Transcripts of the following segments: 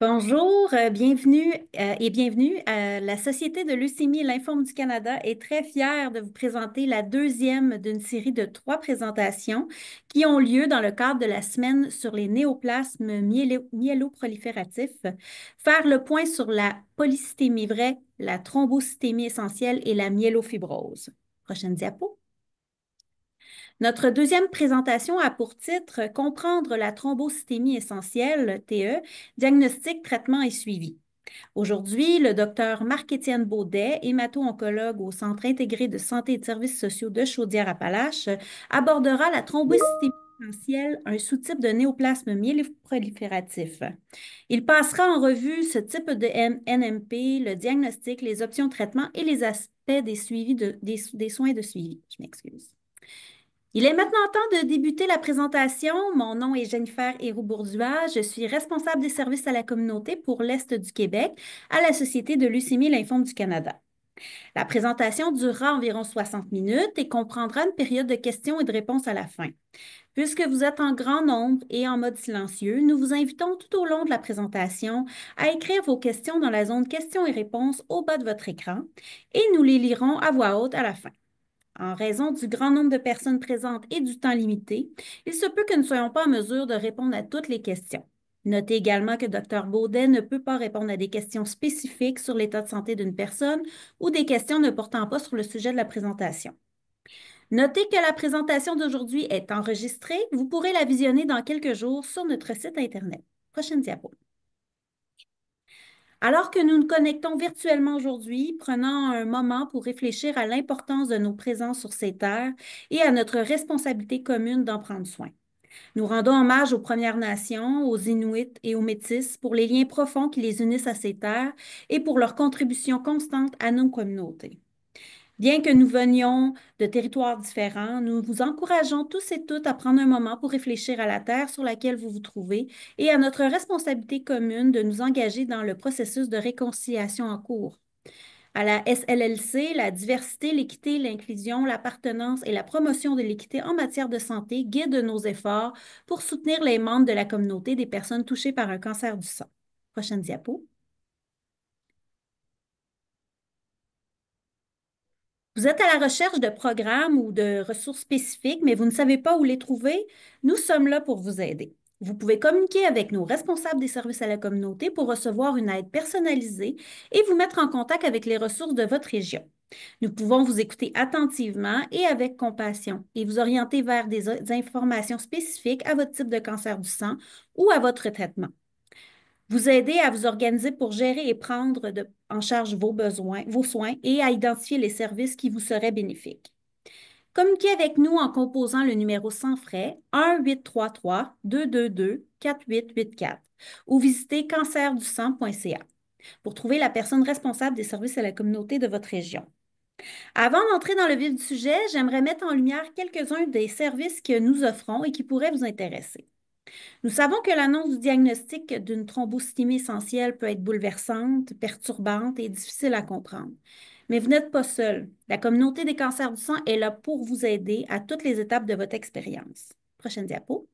Bonjour, bienvenue et bienvenue à la Société de leucémie et lymphome du Canada est très fière de vous présenter la deuxième d'une série de 3 présentations qui ont lieu dans le cadre de la semaine sur les néoplasmes myéloprolifératifs. Faire le point sur la polycythémie vraie, la thrombocytémie essentielle et la myélofibrose. Prochaine diapo. Notre deuxième présentation a pour titre Comprendre la thrombocytémie essentielle, TE, diagnostic, traitement et suivi. Aujourd'hui, le docteur Marc-Étienne Baudet, hémato-oncologue au Centre intégré de santé et de services sociaux de Chaudière-Appalaches, abordera la thrombocytémie essentielle, un sous-type de néoplasme myéloprolifératif. Il passera en revue ce type de NMP, le diagnostic, les options de traitement et les aspects des, des soins de suivi. Je m'excuse. Il est maintenant temps de débuter la présentation. Mon nom est Jennifer Héroux-Bourduas. Je suis responsable des services à la communauté pour l'Est du Québec à la Société de leucémie et lymphome du Canada. La présentation durera environ 60 minutes et comprendra une période de questions et de réponses à la fin. Puisque vous êtes en grand nombre et en mode silencieux, nous vous invitons tout au long de la présentation à écrire vos questions dans la zone questions et réponses au bas de votre écran et nous les lirons à voix haute à la fin. En raison du grand nombre de personnes présentes et du temps limité, il se peut que nous ne soyons pas en mesure de répondre à toutes les questions. Notez également que Dr. Baudet ne peut pas répondre à des questions spécifiques sur l'état de santé d'une personne ou des questions ne portant pas sur le sujet de la présentation. Notez que la présentation d'aujourd'hui est enregistrée. Vous pourrez la visionner dans quelques jours sur notre site Internet. Prochaine diapo. Alors que nous nous connectons virtuellement aujourd'hui, prenons un moment pour réfléchir à l'importance de nos présences sur ces terres et à notre responsabilité commune d'en prendre soin. Nous rendons hommage aux Premières Nations, aux Inuits et aux Métis pour les liens profonds qui les unissent à ces terres et pour leur contribution constante à nos communautés. Bien que nous venions de territoires différents, nous vous encourageons tous et toutes à prendre un moment pour réfléchir à la terre sur laquelle vous vous trouvez et à notre responsabilité commune de nous engager dans le processus de réconciliation en cours. À la SLLC, la diversité, l'équité, l'inclusion, l'appartenance et la promotion de l'équité en matière de santé guident nos efforts pour soutenir les membres de la communauté des personnes touchées par un cancer du sang. Prochaine diapo. Vous êtes à la recherche de programmes ou de ressources spécifiques, mais vous ne savez pas où les trouver? Nous sommes là pour vous aider. Vous pouvez communiquer avec nos responsables des services à la communauté pour recevoir une aide personnalisée et vous mettre en contact avec les ressources de votre région. Nous pouvons vous écouter attentivement et avec compassion et vous orienter vers des informations spécifiques à votre type de cancer du sang ou à votre traitement. Vous aider à vous organiser pour gérer et prendre en charge vos besoins, vos soins et à identifier les services qui vous seraient bénéfiques. Communiquez avec nous en composant le numéro sans frais 1-833-222-4884 ou visitez cancerdusang.ca pour trouver la personne responsable des services à la communauté de votre région. Avant d'entrer dans le vif du sujet, j'aimerais mettre en lumière quelques-uns des services que nous offrons et qui pourraient vous intéresser. Nous savons que l'annonce du diagnostic d'une thrombocytémie essentielle peut être bouleversante, perturbante et difficile à comprendre. Mais vous n'êtes pas seul. La communauté des cancers du sang est là pour vous aider à toutes les étapes de votre expérience. Prochaine diapo.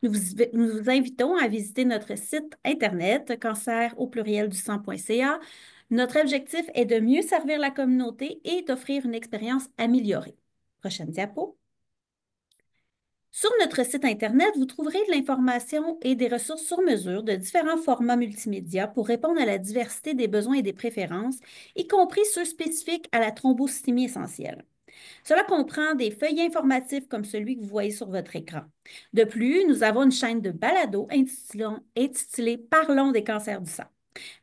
Nous vous invitons à visiter notre site Internet, cancer au pluriel du sang.ca. Notre objectif est de mieux servir la communauté et d'offrir une expérience améliorée. Prochaine diapo. Sur notre site Internet, vous trouverez de l'information et des ressources sur mesure de différents formats multimédia pour répondre à la diversité des besoins et des préférences, y compris ceux spécifiques à la thrombocytémie essentielle. Cela comprend des feuillets informatifs comme celui que vous voyez sur votre écran. De plus, nous avons une chaîne de balado intitulée Parlons des cancers du sang.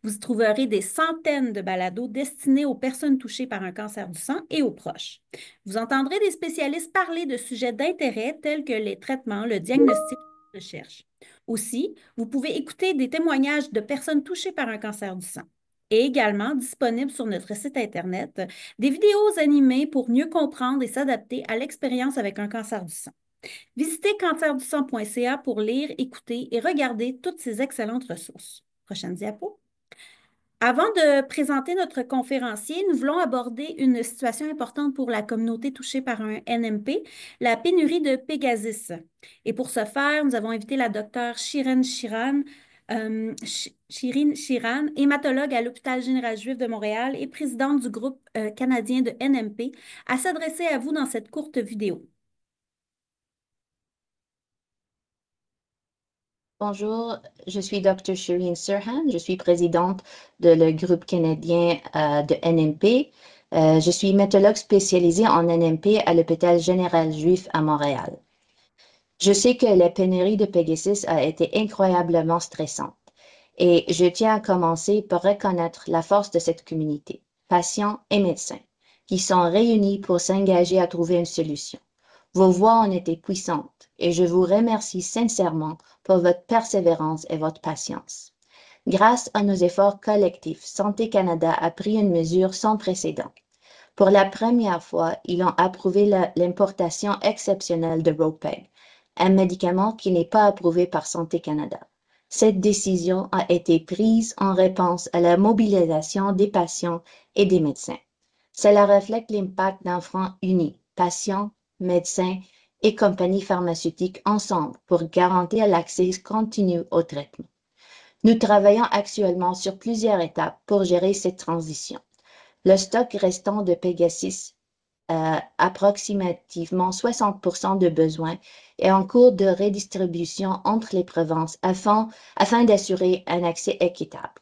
Vous y trouverez des centaines de balados destinés aux personnes touchées par un cancer du sang et aux proches. Vous entendrez des spécialistes parler de sujets d'intérêt tels que les traitements, le diagnostic et la recherche. Aussi, vous pouvez écouter des témoignages de personnes touchées par un cancer du sang. Et également disponibles sur notre site Internet, des vidéos animées pour mieux comprendre et s'adapter à l'expérience avec un cancer du sang. Visitez cancerdusang.ca pour lire, écouter et regarder toutes ces excellentes ressources. Prochaine diapo. Avant de présenter notre conférencier, nous voulons aborder une situation importante pour la communauté touchée par un NMP, la pénurie de Pegasus. Et pour ce faire, nous avons invité la docteure Shiren Shiran, Chirine Chiran, hématologue à l'Hôpital général juif de Montréal et présidente du groupe canadien de NMP, à s'adresser à vous dans cette courte vidéo. Bonjour, je suis Dr. Shireen Sirhan, je suis présidente de le groupe canadien de NMP. Je suis hématologue spécialisée en NMP à l'Hôpital général juif à Montréal. Je sais que la pénurie de Pegasus a été incroyablement stressante et je tiens à commencer par reconnaître la force de cette communauté, patients et médecins, qui sont réunis pour s'engager à trouver une solution. Vos voix ont été puissantes et je vous remercie sincèrement pour votre persévérance et votre patience. Grâce à nos efforts collectifs, Santé Canada a pris une mesure sans précédent. Pour la première fois, ils ont approuvé l'importation exceptionnelle de Ropeg, un médicament qui n'est pas approuvé par Santé Canada. Cette décision a été prise en réponse à la mobilisation des patients et des médecins. Cela reflète l'impact d'un front uni, patients, médecins et compagnies pharmaceutiques ensemble pour garantir l'accès continu au traitement. Nous travaillons actuellement sur plusieurs étapes pour gérer cette transition. Le stock restant de Pegasus, approximativement 60% de besoins, est en cours de redistribution entre les provinces afin d'assurer un accès équitable.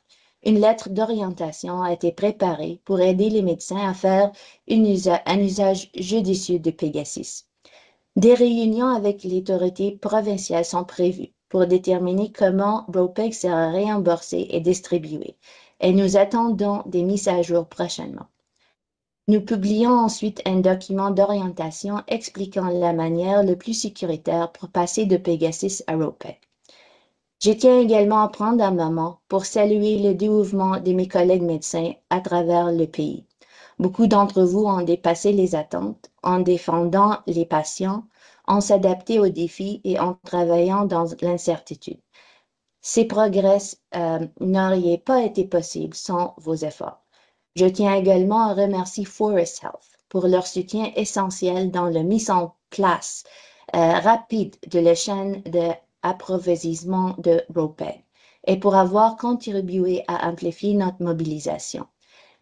Une lettre d'orientation a été préparée pour aider les médecins à faire un usage judicieux de Pegasus. Des réunions avec les autorités provinciales sont prévues pour déterminer comment Ropeg sera réimbursé et distribué, et nous attendons des mises à jour prochainement. Nous publions ensuite un document d'orientation expliquant la manière le plus sécuritaire pour passer de Pegasus à Ropeg. Je tiens également à prendre un moment pour saluer le dévouement de mes collègues médecins à travers le pays. Beaucoup d'entre vous ont dépassé les attentes en défendant les patients, en s'adaptant aux défis et en travaillant dans l'incertitude. Ces progrès n'auraient pas été possibles sans vos efforts. Je tiens également à remercier Forest Health pour leur soutien essentiel dans la mise en place rapide de la chaîne d'approvisionnement de Ropeg et pour avoir contribué à amplifier notre mobilisation.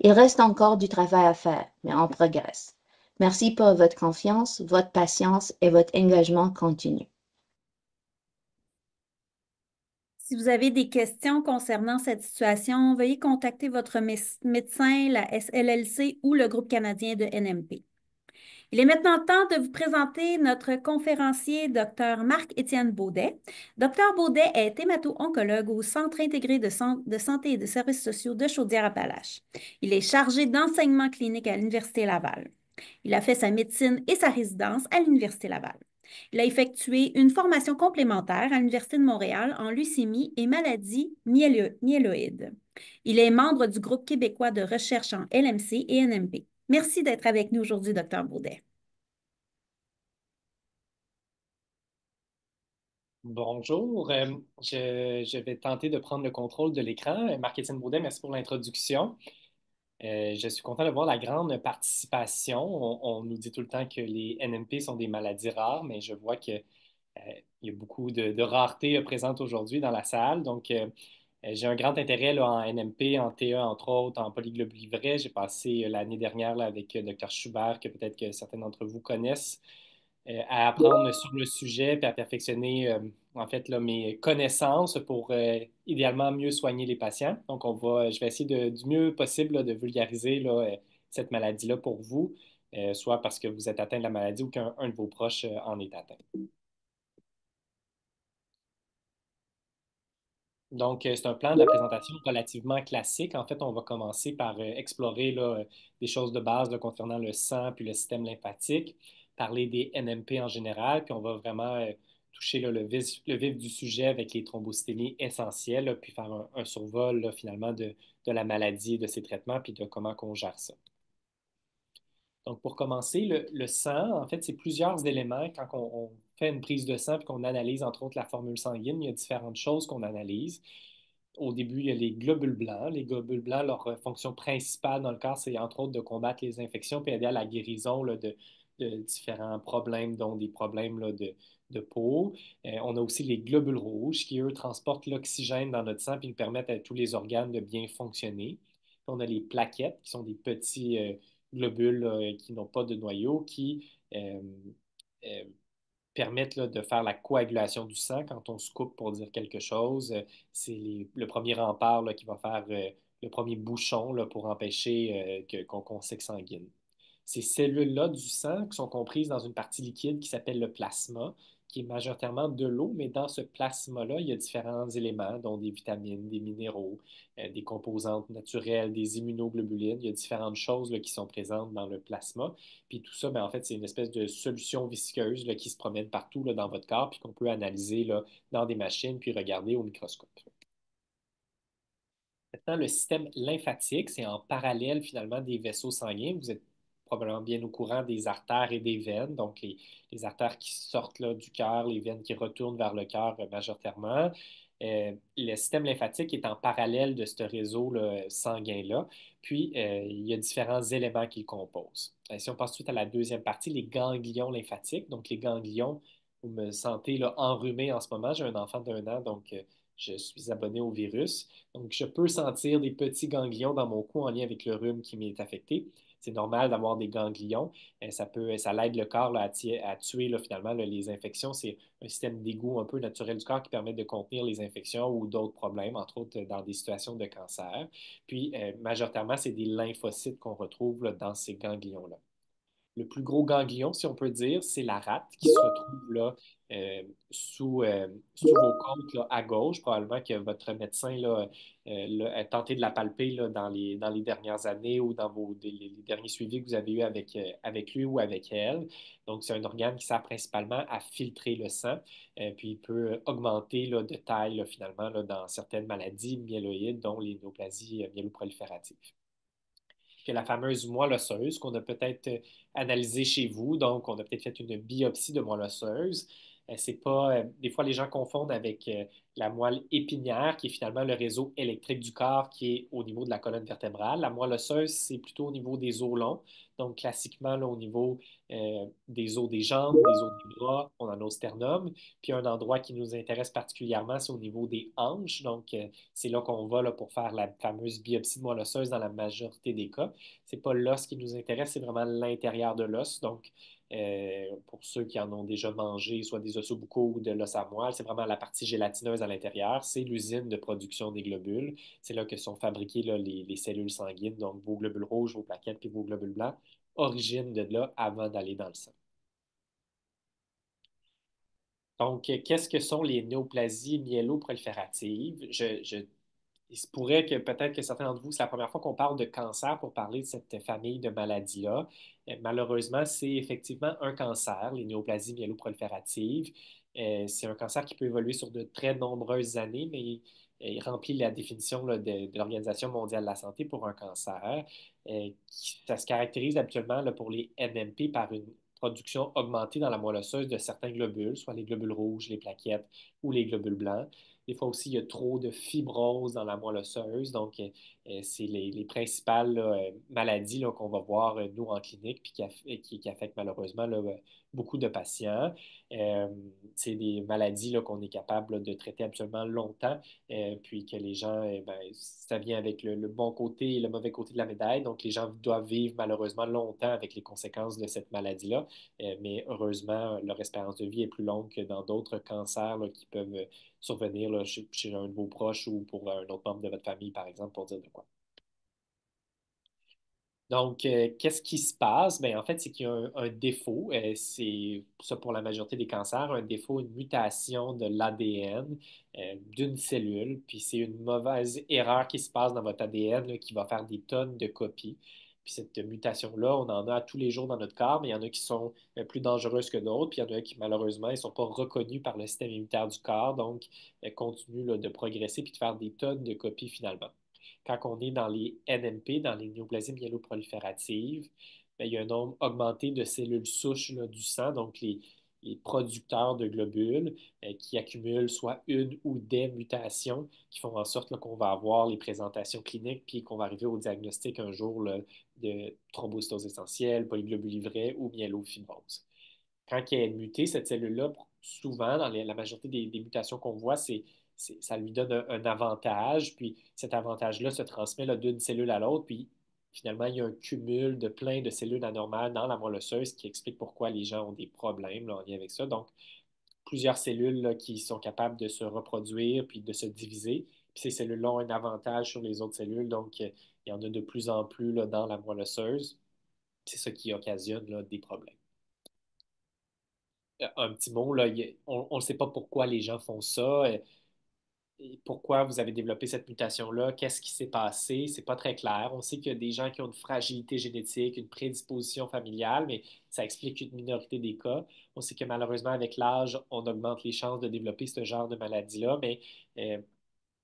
Il reste encore du travail à faire, mais on progresse. Merci pour votre confiance, votre patience et votre engagement continu. Si vous avez des questions concernant cette situation, veuillez contacter votre médecin, la SLLC ou le groupe canadien de NMP. Il est maintenant temps de vous présenter notre conférencier, Dr. Marc-Étienne Baudet. Dr. Baudet est hémato-oncologue au Centre intégré de santé et de services sociaux de Chaudière-Appalaches. Il est chargé d'enseignement clinique à l'Université Laval. Il a fait sa médecine et sa résidence à l'Université Laval. Il a effectué une formation complémentaire à l'Université de Montréal en leucémie et maladies myéloïdes. Il est membre du groupe québécois de recherche en LMC et NMP. Merci d'être avec nous aujourd'hui, Dr. Baudet. Bonjour, je vais tenter de prendre le contrôle de l'écran. Marc-Étienne Baudet, merci pour l'introduction. Je suis content de voir la grande participation. On nous dit tout le temps que les NMP sont des maladies rares, mais je vois qu'il y a beaucoup de rareté présente aujourd'hui dans la salle. Donc, j'ai un grand intérêt là, en NMP, en TA, entre autres, en polyglobulie vraie. J'ai passé l'année dernière là, avec Dr. Schubert, que peut-être que certains d'entre vous connaissent, à apprendre sur le sujet et à perfectionner en fait là, mes connaissances pour idéalement mieux soigner les patients. Donc, je vais essayer du mieux possible là, de vulgariser là, cette maladie-là pour vous, soit parce que vous êtes atteint de la maladie ou qu'un de vos proches en est atteint. Donc, c'est un plan de la présentation relativement classique. En fait, on va commencer par explorer là, des choses de base là, concernant le sang puis le système lymphatique, parler des NMP en général, puis on va vraiment toucher là, le vif du sujet avec les thrombocytémies essentielles, là, puis faire un survol là, finalement de la maladie, de ses traitements, puis de comment on gère ça. Donc, pour commencer, le sang, en fait, c'est plusieurs éléments. Quand on fait une prise de sang et qu'on analyse, entre autres, la formule sanguine, il y a différentes choses qu'on analyse. Au début, il y a les globules blancs. Les globules blancs, leur fonction principale dans le corps, c'est entre autres de combattre les infections et aider à la guérison là, de différents problèmes, dont des problèmes là, de peau. On a aussi les globules rouges qui, eux, transportent l'oxygène dans notre sang et nous permettent à tous les organes de bien fonctionner. Puis on a les plaquettes qui sont des petits globules qui n'ont pas de noyau qui euh, euh, permettent là, de faire la coagulation du sang quand on se coupe pour dire quelque chose. C'est le premier rempart là, qui va faire le premier bouchon là, pour empêcher qu'on s'exsanguine. Ces cellules-là du sang qui sont comprises dans une partie liquide qui s'appelle le plasma, qui est majoritairement de l'eau, mais dans ce plasma-là, il y a différents éléments, dont des vitamines, des minéraux, des composantes naturelles, des immunoglobulines. Il y a différentes choses là, qui sont présentes dans le plasma. Puis tout ça, ben, en fait, c'est une espèce de solution visqueuse là, qui se promène partout là, dans votre corps, puis qu'on peut analyser là, dans des machines, puis regarder au microscope. Maintenant, le système lymphatique, c'est en parallèle finalement des vaisseaux sanguins. Vous êtes probablement bien au courant des artères et des veines, donc les artères qui sortent là, du cœur, les veines qui retournent vers le cœur majoritairement. Le système lymphatique est en parallèle de ce réseau sanguin-là, puis il y a différents éléments qui le composent. Si on passe tout de suite à la deuxième partie, les ganglions lymphatiques, donc les ganglions, vous me sentez là, enrhumé en ce moment, j'ai un enfant d'1 an, donc je suis abonné au virus. Donc, je peux sentir des petits ganglions dans mon cou en lien avec le rhume qui m'est affecté. C'est normal d'avoir des ganglions. Ça l'aide le corps là, à tuer là, finalement là, les infections. C'est un système d'égout un peu naturel du corps qui permet de contenir les infections ou d'autres problèmes, entre autres dans des situations de cancer. Puis, majoritairement, c'est des lymphocytes qu'on retrouve là, dans ces ganglions-là. Le plus gros ganglion, si on peut dire, c'est la rate qui se retrouve là, euh, sous vos côtes là, à gauche. Probablement que votre médecin a tenté de la palper là, dans les dernières années ou dans les derniers suivis que vous avez eus avec lui ou avec elle. Donc, c'est un organe qui sert principalement à filtrer le sang, puis il peut augmenter là, de taille là, finalement là, dans certaines maladies myéloïdes, dont les néoplasies myéloprolifératives. Puis la fameuse moelle osseuse qu'on a peut-être analysée chez vous. Donc, on a peut-être fait une biopsie de moelle osseuse. C'est pas, des fois, les gens confondent avec la moelle épinière, qui est finalement le réseau électrique du corps qui est au niveau de la colonne vertébrale. La moelle osseuse, c'est plutôt au niveau des os longs. Donc, classiquement, là, au niveau des os des jambes, des os des bras, on en a au sternum. Puis, un endroit qui nous intéresse particulièrement, c'est au niveau des hanches. Donc, c'est là qu'on va là, pour faire la fameuse biopsie de moelle osseuse dans la majorité des cas. C'est pas l'os qui nous intéresse, c'est vraiment l'intérieur de l'os. Donc, pour ceux qui en ont déjà mangé, soit des ossobucaux ou de l'os à moelle, c'est vraiment la partie gélatineuse à l'intérieur. C'est l'usine de production des globules. C'est là que sont fabriquées là, les cellules sanguines, donc vos globules rouges, vos plaquettes et vos globules blancs, origine de là avant d'aller dans le sang. Donc, qu'est-ce que sont les néoplasies myéloprolifératives? Il se pourrait que peut-être que certains d'entre vous, c'est la première fois qu'on parle de cancer pour parler de cette famille de maladies-là. Malheureusement, c'est effectivement un cancer, les néoplasies myéloprolifératives. C'est un cancer qui peut évoluer sur de très nombreuses années, mais il remplit la définition là, de l'Organisation mondiale de la santé pour un cancer. Ça se caractérise habituellement là, pour les NMP par une production augmentée dans la moelle osseuse de certains globules, soit les globules rouges, les plaquettes ou les globules blancs. Des fois aussi, il y a trop de fibrose dans la moelle osseuse. Donc, c'est les principales là, maladies là, qu'on va voir, nous, en clinique, puis qui affectent malheureusement là, beaucoup de patients. Euh, c'est des maladies là, qu'on est capable là, de traiter absolument longtemps, puis que les gens, ben, ça vient avec le bon côté et le mauvais côté de la médaille. Donc, les gens doivent vivre malheureusement longtemps avec les conséquences de cette maladie-là. Mais heureusement, leur espérance de vie est plus longue que dans d'autres cancers là, qui peuvent survenir là, chez un de vos proches ou pour un autre membre de votre famille, par exemple, pour dire de quoi. Donc, qu'est-ce qui se passe? Ben, en fait, c'est qu'il y a un défaut. C'est ça pour la majorité des cancers, un défaut, une mutation de l'ADN d'une cellule. Puis c'est une mauvaise erreur qui se passe dans votre ADN là, qui va faire des tonnes de copies. Puis cette mutation-là, on en a tous les jours dans notre corps, mais il y en a qui sont plus dangereuses que d'autres. Puis il y en a qui, malheureusement, ils ne sont pas reconnus par le système immunitaire du corps, donc continuent là, de progresser puis de faire des tonnes de copies finalement. Quand on est dans les NMP, dans les néoplasies myéloprolifératives, ben, il y a un nombre augmenté de cellules souches là, du sang, donc les producteurs de globules qui accumulent soit une ou des mutations qui font en sorte qu'on va avoir les présentations cliniques puis qu'on va arriver au diagnostic un jour là, de thrombocytose essentielle, polyglobulie vraie ou myélofibrose. Quand elle est mutée, cette cellule-là, souvent, dans la majorité des mutations qu'on voit, ça lui donne un avantage, puis cet avantage-là se transmet là, d'une cellule à l'autre, puis finalement, il y a un cumul de plein de cellules anormales dans la moelle osseuse qui explique pourquoi les gens ont des problèmes là, en lien avec ça. Donc, plusieurs cellules là, qui sont capables de se reproduire puis de se diviser. Puis ces cellules-là ont un avantage sur les autres cellules, donc il y en a de plus en plus là, dans la moelle osseuse. C'est ça qui occasionne là, des problèmes. Un petit mot, là, on ne sait pas pourquoi les gens font ça, et pourquoi vous avez développé cette mutation-là, qu'est-ce qui s'est passé, c'est pas très clair. On sait qu'il y a des gens qui ont une fragilité génétique, une prédisposition familiale, mais ça explique une minorité des cas. On sait que malheureusement, avec l'âge, on augmente les chances de développer ce genre de maladie-là, mais euh,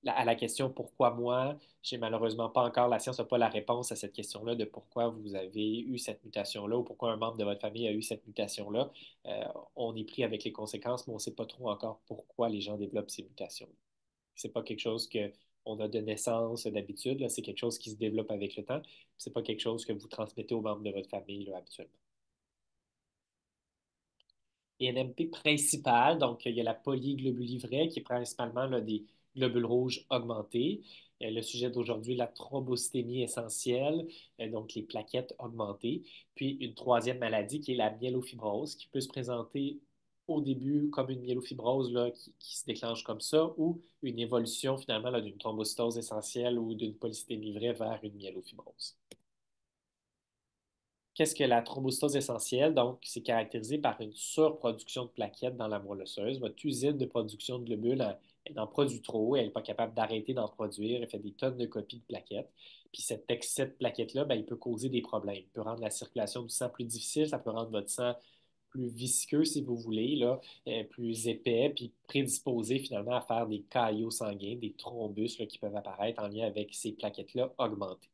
à la question pourquoi moi, j'ai malheureusement pas encore, la science n'a pas la réponse à cette question-là de pourquoi vous avez eu cette mutation-là ou pourquoi un membre de votre famille a eu cette mutation-là. Euh, on est pris avec les conséquences, mais on ne sait pas trop encore pourquoi les gens développent ces mutations. C'est pas quelque chose que on a de naissance d'habitude, là. C'est quelque chose qui se développe avec le temps. C'est pas quelque chose que vous transmettez aux membres de votre famille là, habituellement. Et NMP principal, donc il y a la polyglobuline qui est principalement là, des globules rouges augmentés. Le sujet d'aujourd'hui, la thrombocytémie essentielle, donc les plaquettes augmentées. Puis une troisième maladie qui est la myélofibrose, qui peut se présenter au début comme une myélofibrose là, qui se déclenche comme ça, ou une évolution finalement là, d'une thrombocytose essentielle ou d'une polycythémie vraie vers une myélofibrose. Qu'est-ce que la thrombocytose essentielle? Donc, c'est caractérisé par une surproduction de plaquettes dans la moelle osseuse. Votre usine de production de globules, elle en produit trop, elle n'est pas capable d'arrêter d'en produire, elle fait des tonnes de copies de plaquettes. Puis cet excès de plaquettes-là, ben, il peut causer des problèmes. Il peut rendre la circulation du sang plus difficile, ça peut rendre votre sang plus visqueux, si vous voulez, là, plus épais, puis prédisposé finalement à faire des caillots sanguins, des thrombus là, qui peuvent apparaître en lien avec ces plaquettes-là augmentées.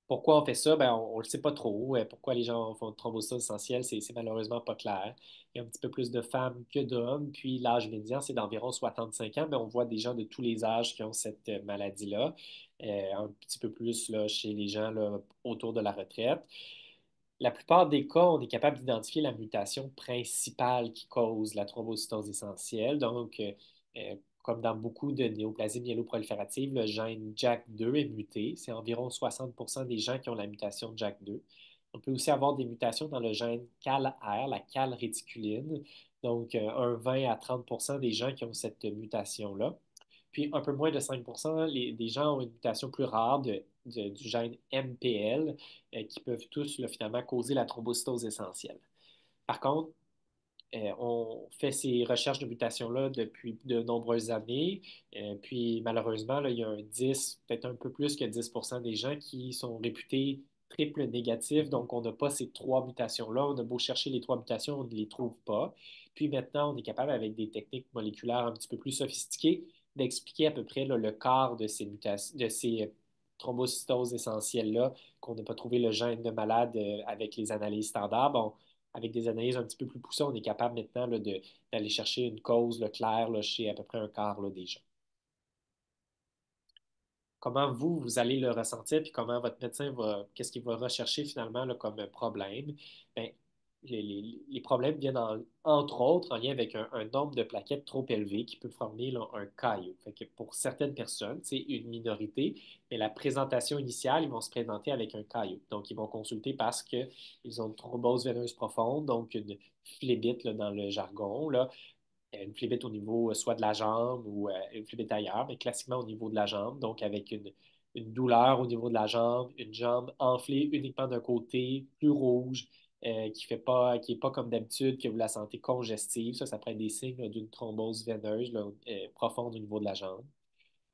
Pourquoi on fait ça? Ben, on ne le sait pas trop. Pourquoi les gens font une thrombosose essentielle, c'est malheureusement pas clair. Il y a un petit peu plus de femmes que d'hommes, puis l'âge médian, c'est d'environ 65 ans, mais on voit des gens de tous les âges qui ont cette maladie-là. Un petit peu plus là, chez les gens là, autour de la retraite. La plupart des cas, on est capable d'identifier la mutation principale qui cause la thrombocytose essentielle. Donc, comme dans beaucoup de néoplasies myéloprolifératives, le gène JAK2 est muté. C'est environ 60% des gens qui ont la mutation JAK2. On peut aussi avoir des mutations dans le gène CALR, la calréticuline. Donc, un 20 à 30% des gens qui ont cette mutation-là. Puis un peu moins de 5% des gens ont une mutation plus rare du gène MPL qui peuvent tous là, finalement causer la thrombocytose essentielle. Par contre, on fait ces recherches de mutation-là depuis de nombreuses années. Puis malheureusement, là, il y a un 10, peut-être un peu plus que 10% des gens qui sont réputés triple négatifs. Donc, on n'a pas ces trois mutations-là. On a beau chercher les trois mutations, on ne les trouve pas. Puis maintenant, on est capable, avec des techniques moléculaires un petit peu plus sophistiquées, d'expliquer à peu près là, le quart de ces mutations, de ces thrombocytoses essentielles-là, qu'on n'a pas trouvé le gène de malade avec les analyses standards. Bon, avec des analyses un petit peu plus poussées, on est capable maintenant là, d'aller chercher une cause là, claire là, chez à peu près un quart là, des gens. Comment vous allez le ressentir, puis comment votre médecin qu'est-ce qu'il va rechercher finalement là, comme problème? Bien, les problèmes viennent entre autres en lien avec un nombre de plaquettes trop élevé qui peut former là, un caillot. Fait que pour certaines personnes, c'est une minorité, mais la présentation initiale, ils vont se présenter avec un caillot. Donc, ils vont consulter parce qu'ils ont une thrombose veineuse profonde, donc une phlébite là, dans le jargon, là, une phlébite au niveau soit de la jambe ou une phlébite ailleurs, mais classiquement au niveau de la jambe, donc avec une douleur au niveau de la jambe, une jambe enflée uniquement d'un côté, plus rouge, qui est pas comme d'habitude, que vous la sentez congestive. Ça pourrait être des signes d'une thrombose veineuse là, profonde au niveau de la jambe.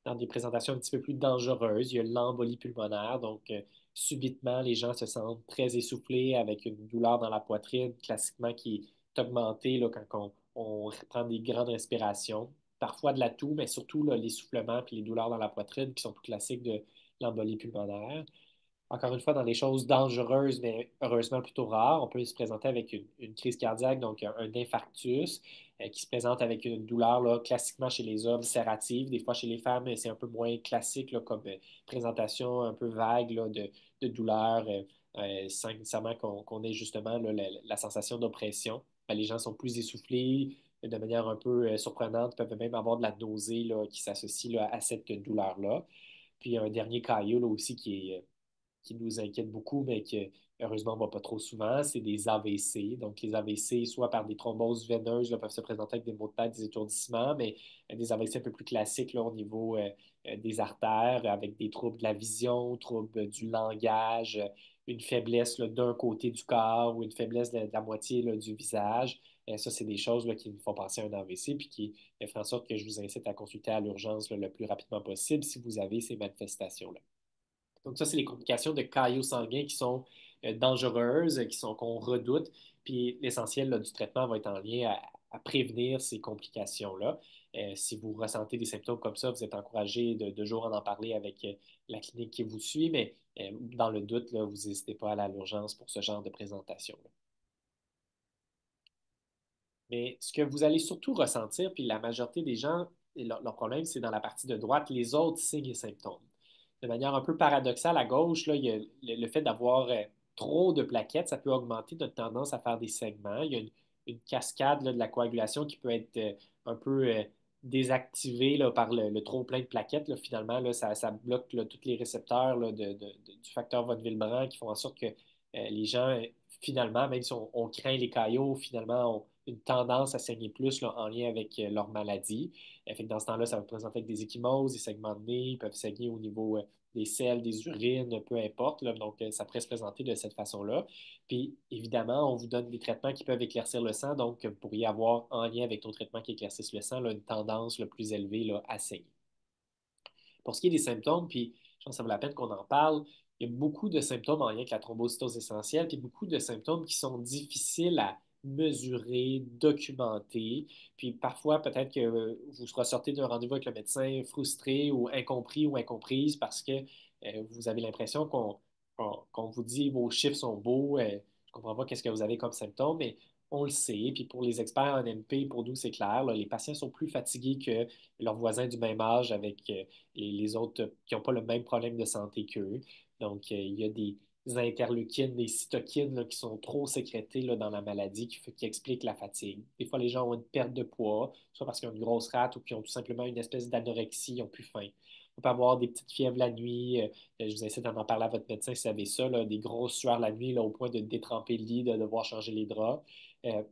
Dans des présentations un petit peu plus dangereuses, il y a l'embolie pulmonaire, donc subitement, les gens se sentent très essoufflés avec une douleur dans la poitrine, classiquement qui est augmentée là, quand on prend des grandes respirations. Parfois de la toux, mais surtout l'essoufflement et les douleurs dans la poitrine qui sont tout classiques de l'embolie pulmonaire. Encore une fois, dans des choses dangereuses, mais heureusement plutôt rares, on peut se présenter avec une crise cardiaque, donc un infarctus, qui se présente avec une douleur là, classiquement chez les hommes serrative. Des fois, chez les femmes, c'est un peu moins classique là, comme présentation un peu vague là, de douleur, sans nécessairement qu'on ait justement là, la sensation d'oppression. ben, les gens sont plus essoufflés de manière un peu surprenante, peuvent même avoir de la nausée là, qui s'associe là, à cette douleur-là. Puis un dernier caillot là, aussi qui nous inquiète beaucoup, mais qui heureusement ne va pas trop souvent, c'est des AVC. Donc, les AVC, soit par des thromboses veineuses, là, peuvent se présenter avec des maux de tête, des étourdissements, mais des AVC un peu plus classiques là, au niveau des artères, avec des troubles de la vision, troubles du langage, une faiblesse là, d'un côté du corps ou une faiblesse de la moitié là, du visage. Ça, c'est des choses là, qui nous font penser à un AVC, puis qui font en sorte que je vous incite à consulter à l'urgence là, le plus rapidement possible si vous avez ces manifestations-là. Donc, ça, c'est les complications de caillots sanguins qui sont dangereuses, qu'on redoute. Puis, l'essentiel là, du traitement va être en lien à prévenir ces complications-là. Si vous ressentez des symptômes comme ça, vous êtes encouragé de jour en parler avec la clinique qui vous suit, mais dans le doute, là, vous n'hésitez pas à aller à l'urgence pour ce genre de présentation-là. Mais ce que vous allez surtout ressentir, puis la majorité des gens, leur problème, c'est dans la partie de droite, les autres signes et symptômes. De manière un peu paradoxale, à gauche, là, il y a le fait d'avoir trop de plaquettes, ça peut augmenter notre tendance à faire des saignements. Il y a une cascade là, de la coagulation qui peut être un peu désactivée là, par le trop plein de plaquettes. Là. Finalement, là, ça bloque là, tous les récepteurs là, du facteur von Willebrand qui font en sorte que les gens, finalement, même si on craint les caillots, finalement, ont une tendance à saigner plus là, en lien avec leur maladie. Fait que dans ce temps-là, ça va présenter avec des ecchymoses, des segments de nez, ils peuvent saigner au niveau des selles, des urines, peu importe. Là. Donc, ça pourrait se présenter de cette façon-là. Puis, évidemment, on vous donne des traitements qui peuvent éclaircir le sang. Donc, vous pourriez avoir, en lien avec nos traitements qui éclaircissent le sang, là, une tendance le plus élevée là, à saigner. Pour ce qui est des symptômes, puis je pense que ça vaut la peine qu'on en parle, il y a beaucoup de symptômes en lien avec la thrombocytose essentielle, puis beaucoup de symptômes qui sont difficiles à mesurer, documenter. Puis parfois, peut-être que vous ressortez d'un rendez-vous avec le médecin frustré ou incompris ou incomprise parce que vous avez l'impression qu'on vous dit vos chiffres sont beaux, je ne comprends pas qu'est-ce que vous avez comme symptômes, mais on le sait. Puis pour les experts en MP, pour nous, c'est clair, là, les patients sont plus fatigués que leurs voisins du même âge avec les autres qui n'ont pas le même problème de santé qu'eux. Donc, il y a des interleukines, des cytokines là, qui sont trop sécrétées là, dans la maladie qui expliquent la fatigue. Des fois, les gens ont une perte de poids, soit parce qu'ils ont une grosse rate ou qu'ils ont tout simplement une espèce d'anorexie, ils n'ont plus faim. On peut avoir des petites fièvres la nuit. Je vous incite à en parler à votre médecin si vous avez ça, là, des grosses sueurs la nuit là, au point de détremper le lit, de devoir changer les draps. Euh,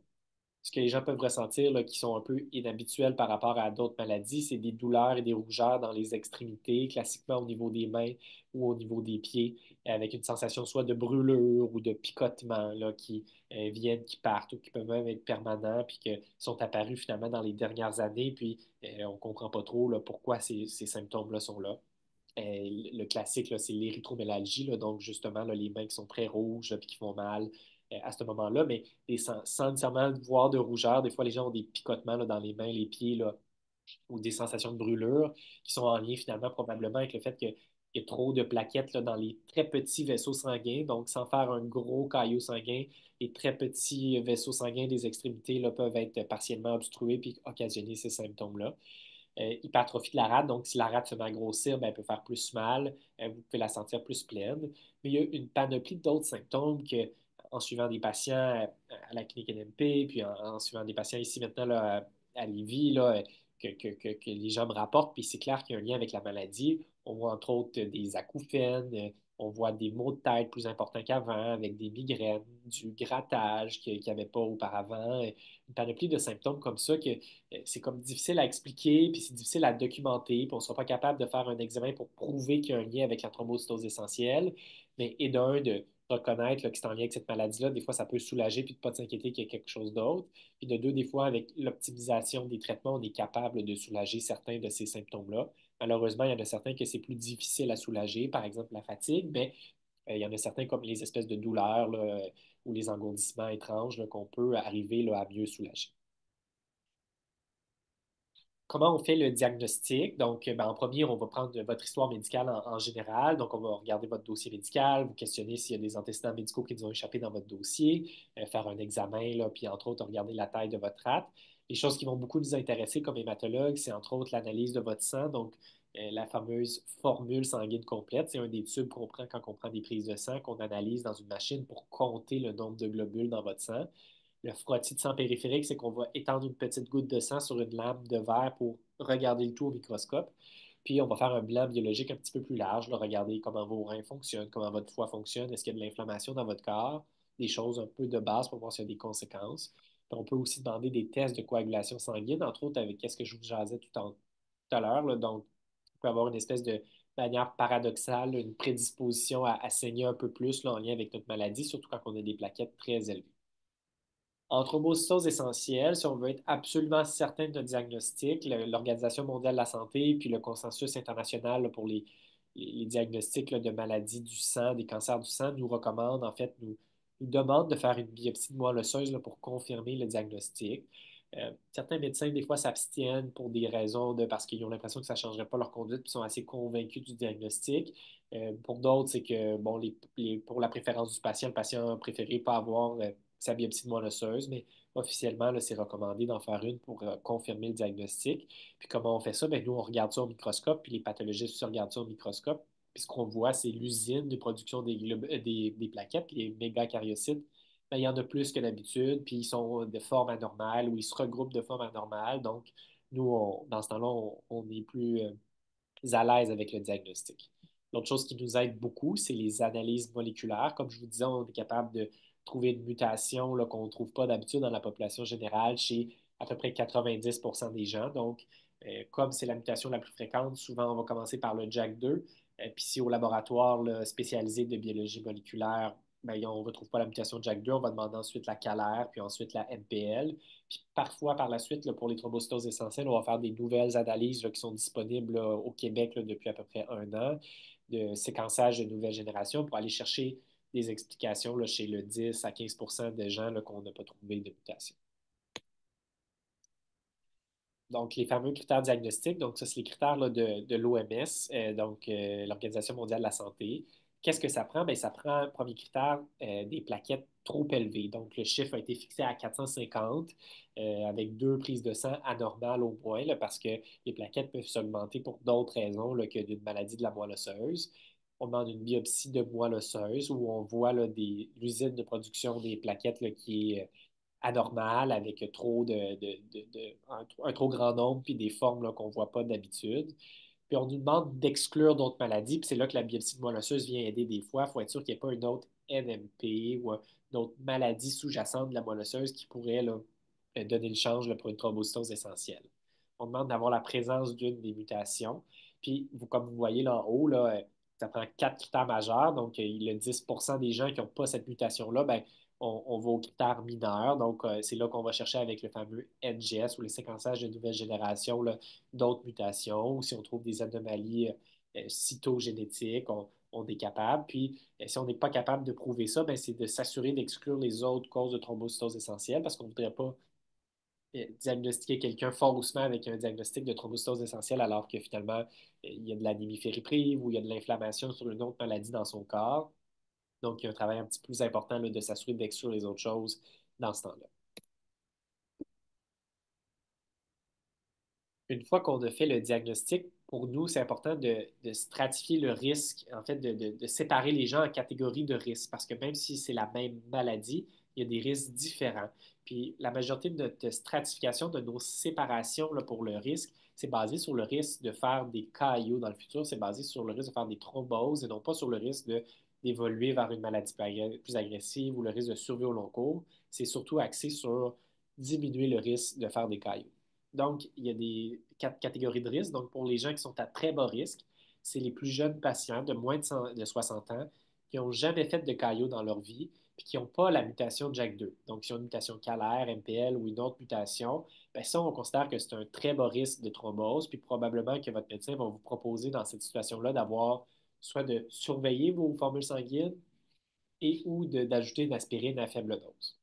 Ce que les gens peuvent ressentir, là, qui sont un peu inhabituels par rapport à d'autres maladies, c'est des douleurs et des rougeurs dans les extrémités, classiquement au niveau des mains ou au niveau des pieds, avec une sensation soit de brûlure ou de picotement là, qui viennent, qui partent ou qui peuvent même être permanents, puis qui sont apparus finalement dans les dernières années, puis on ne comprend pas trop là, pourquoi ces symptômes-là sont là. Le classique, là, c'est l'érythromélalgie, là, donc justement là, les mains qui sont très rouges et qui font mal à ce moment-là, mais sans nécessairement voir de rougeur. Des fois, les gens ont des picotements là, dans les mains, les pieds, là, ou des sensations de brûlure qui sont en lien finalement probablement avec le fait qu'il y a trop de plaquettes là, dans les très petits vaisseaux sanguins. Donc, sans faire un gros caillot sanguin, les très petits vaisseaux sanguins des extrémités là, peuvent être partiellement obstrués puis occasionner ces symptômes-là. Hypertrophie de la rate. Donc, si la rate se met à grossir, ben, elle peut faire plus mal. Vous pouvez la sentir plus pleine. Mais il y a une panoplie d'autres symptômes que, en suivant des patients à la clinique NMP, puis en suivant des patients ici maintenant là, à Lévis, là, que les gens me rapportent. Puis c'est clair qu'il y a un lien avec la maladie. On voit entre autres des acouphènes, on voit des maux de tête plus importants qu'avant, avec des migraines, du grattage qu'il n'y avait pas auparavant, une panoplie de symptômes comme ça que c'est comme difficile à expliquer, puis c'est difficile à documenter, puis on ne sera pas capable de faire un examen pour prouver qu'il y a un lien avec la thrombocytose essentielle. Mais et d'un, de reconnaître là, que c'est en lien avec cette maladie-là, des fois, ça peut soulager, puis de ne pas s'inquiéter qu'il y a quelque chose d'autre. Puis de deux, des fois, avec l'optimisation des traitements, on est capable de soulager certains de ces symptômes-là. Malheureusement, il y en a certains que c'est plus difficile à soulager, par exemple la fatigue, mais il y en a certains comme les espèces de douleurs là, ou les engourdissements étranges là, qu'on peut arriver là, à mieux soulager. Comment on fait le diagnostic? Donc, ben, en premier, on va prendre votre histoire médicale en général. Donc, on va regarder votre dossier médical, vous questionner s'il y a des antécédents médicaux qui nous ont échappé dans votre dossier, faire un examen, là, puis entre autres, regarder la taille de votre rate. Les choses qui vont beaucoup nous intéresser comme hématologue, c'est entre autres l'analyse de votre sang, donc la fameuse formule sanguine complète. C'est un des tubes qu'on prend quand on prend des prises de sang, qu'on analyse dans une machine pour compter le nombre de globules dans votre sang. Le frottis de sang périphérique, c'est qu'on va étendre une petite goutte de sang sur une lame de verre pour regarder le tout au microscope. Puis on va faire un bilan biologique un petit peu plus large, là, regarder comment vos reins fonctionnent, comment votre foie fonctionne, est-ce qu'il y a de l'inflammation dans votre corps, des choses un peu de base pour voir s'il y a des conséquences. Puis on peut aussi demander des tests de coagulation sanguine, entre autres avec ce que je vous jasais tout à l'heure. Donc, on peut avoir une espèce de manière paradoxale, une prédisposition à saigner un peu plus là, en lien avec notre maladie, surtout quand on a des plaquettes très élevées. En thrombocytose essentielle, si on veut être absolument certain de notre diagnostic, l'Organisation mondiale de la santé puis le consensus international là, pour les diagnostics là, de maladies du sang, des cancers du sang, nous recommandent, en fait, nous demandent de faire une biopsie de moelle osseuse là, pour confirmer le diagnostic. Certains médecins, des fois, s'abstiennent pour des raisons parce qu'ils ont l'impression que ça ne changerait pas leur conduite puis sont assez convaincus du diagnostic. Pour d'autres, c'est que, bon, pour la préférence du patient, le patient a préféré pas avoir sa biopsie de moelle osseuse, mais officiellement, c'est recommandé d'en faire une pour confirmer le diagnostic. Puis comment on fait ça? Bien, nous, on regarde ça au microscope, puis les pathologistes aussi regardent ça au microscope. Puis ce qu'on voit, c'est l'usine de production des plaquettes, les mégacariocytes. Bien, il y en a plus que d'habitude, puis ils sont de forme anormale ou ils se regroupent de forme anormale. Donc, nous, dans ce temps-là, on est plus à l'aise avec le diagnostic. L'autre chose qui nous aide beaucoup, c'est les analyses moléculaires. Comme je vous disais, on est capable de trouver une mutation qu'on ne trouve pas d'habitude dans la population générale chez à peu près 90% des gens. Donc, comme c'est la mutation la plus fréquente, souvent on va commencer par le JAK2. Puis si au laboratoire là, spécialisé de biologie moléculaire, ben, on ne retrouve pas la mutation de JAK2, on va demander ensuite la CALR, puis ensuite la MPL. Puis parfois, par la suite, là, pour les thrombocytoses essentielles, on va faire des nouvelles analyses là, qui sont disponibles là, au Québec là, depuis à peu près 1 an, de séquençage de nouvelle génération pour aller chercher des explications là, chez le 10 à 15% des gens là, qu'on n'a pas trouvé de mutation. Donc, les fameux critères diagnostiques, donc ça, c'est les critères là, de l'OMS, donc l'Organisation mondiale de la santé. Qu'est-ce que ça prend? Bien, ça prend, premier critère, des plaquettes trop élevées. Donc, le chiffre a été fixé à 450 avec 2 prises de sang anormales au moins, là, parce que les plaquettes peuvent s'augmenter pour d'autres raisons là, que d'une maladie de la moelle osseuse. On demande une biopsie de moelle osseuse où on voit l'usine de production des plaquettes là, qui est anormal avec trop un trop grand nombre puis des formes qu'on ne voit pas d'habitude. Puis on nous demande d'exclure d'autres maladies, puis c'est là que la biopsie de moelle osseuse vient aider des fois. Il faut être sûr qu'il n'y ait pas une autre NMP ou une autre maladie sous-jacente de la moelle osseuse qui pourrait là, donner le change là, pour une thrombocytose essentielle. On demande d'avoir la présence d'une des mutations. Puis, comme vous voyez là en haut, là, ça prend 4 critères majeurs. Donc, le 10% des gens qui n'ont pas cette mutation-là, ben, on va aux critères mineurs. Donc, c'est là qu'on va chercher avec le fameux NGS ou le séquençage de nouvelle génération d'autres mutations. Ou si on trouve des anomalies cytogénétiques, on est capable. Puis, si on n'est pas capable de prouver ça, ben, c'est de s'assurer d'exclure les autres causes de thrombocytose essentielle parce qu'on ne voudrait pas diagnostiquer quelqu'un faussement avec un diagnostic de thrombocytose essentielle alors que finalement, il y a de l'anémie fériprive ou il y a de l'inflammation sur une autre maladie dans son corps. Donc, il y a un travail un petit peu plus important là, de s'assurer d'exclure les autres choses dans ce temps-là. Une fois qu'on a fait le diagnostic, pour nous, c'est important de stratifier le risque, en fait, de séparer les gens en catégories de risques, parce que même si c'est la même maladie, il y a des risques différents. Puis la majorité de notre stratification, de nos séparations là, pour le risque, c'est basé sur le risque de faire des KIO dans le futur, c'est basé sur le risque de faire des thromboses et non pas sur le risque d'évoluer vers une maladie plus agressive ou le risque de survie au long cours. C'est surtout axé sur diminuer le risque de faire des KIO. Donc, il y a des 4 catégories de risques. Donc, pour les gens qui sont à très bas risque, c'est les plus jeunes patients de moins de 60 ans qui n'ont jamais fait de CAIO dans leur vie puis qui n'ont pas la mutation de JAK2. Donc, s'ils ont une mutation CALR, MPL ou une autre mutation, bien ça, on considère que c'est un très bas risque de thrombose, puis probablement que votre médecin va vous proposer dans cette situation-là d'avoir soit de surveiller vos formules sanguines et ou d'ajouter une aspirine à faible dose.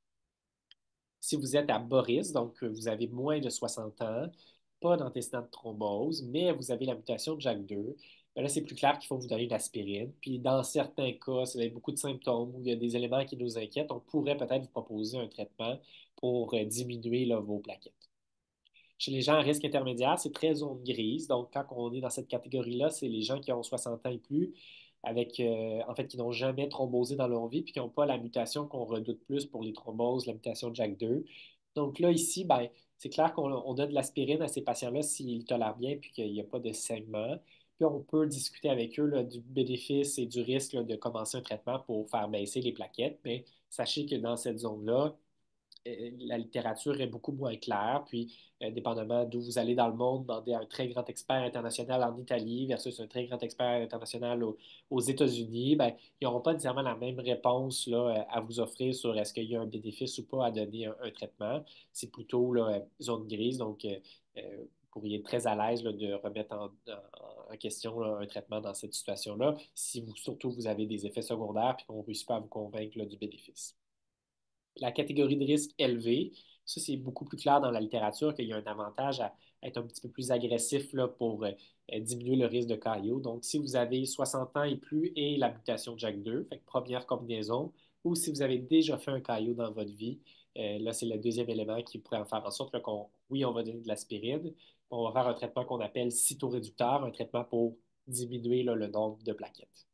Si vous êtes à bas risque, donc vous avez moins de 60 ans, pas d'antécédent de thrombose, mais vous avez la mutation de JAK2, ben là, c'est plus clair qu'il faut vous donner de l'aspirine. Puis dans certains cas, si vous avez beaucoup de symptômes ou il y a des éléments qui nous inquiètent, on pourrait peut-être vous proposer un traitement pour diminuer là, vos plaquettes. Chez les gens à risque intermédiaire, c'est très zone grise. Donc, quand on est dans cette catégorie-là, c'est les gens qui ont 60 ans et plus. en fait, qui n'ont jamais thrombosé dans leur vie, puis qui n'ont pas la mutation qu'on redoute plus pour les thromboses, la mutation de JAK2. Donc là, ici, ben, c'est clair qu'on donne de l'aspirine à ces patients-là s'ils tolèrent bien, puis qu'il n'y a pas de saignement. Puis on peut discuter avec eux là, du bénéfice et du risque là, de commencer un traitement pour faire baisser les plaquettes. Mais sachez que dans cette zone-là, la littérature est beaucoup moins claire. Puis, dépendamment d'où vous allez dans le monde, demander à un très grand expert international en Italie versus un très grand expert international aux États-Unis, ben, ils n'auront pas nécessairement la même réponse là, à vous offrir sur est-ce qu'il y a un bénéfice ou pas à donner un traitement. C'est plutôt là, zone grise. Donc, vous pourriez être très à l'aise là, de remettre en question là, un traitement dans cette situation-là, si vous, surtout vous avez des effets secondaires et qu'on ne réussit pas à vous convaincre là, du bénéfice. La catégorie de risque élevée, ça, c'est beaucoup plus clair dans la littérature qu'il y a un avantage à être un petit peu plus agressif là, pour diminuer le risque de caillot. Donc, si vous avez 60 ans et plus et la mutation de JAK2, fait que première combinaison, ou si vous avez déjà fait un caillot dans votre vie, là, c'est le deuxième élément qui pourrait en faire en sorte qu'on, oui, on va donner de l'aspirine, on va faire un traitement qu'on appelle cytoréducteur, un traitement pour diminuer là, le nombre de plaquettes.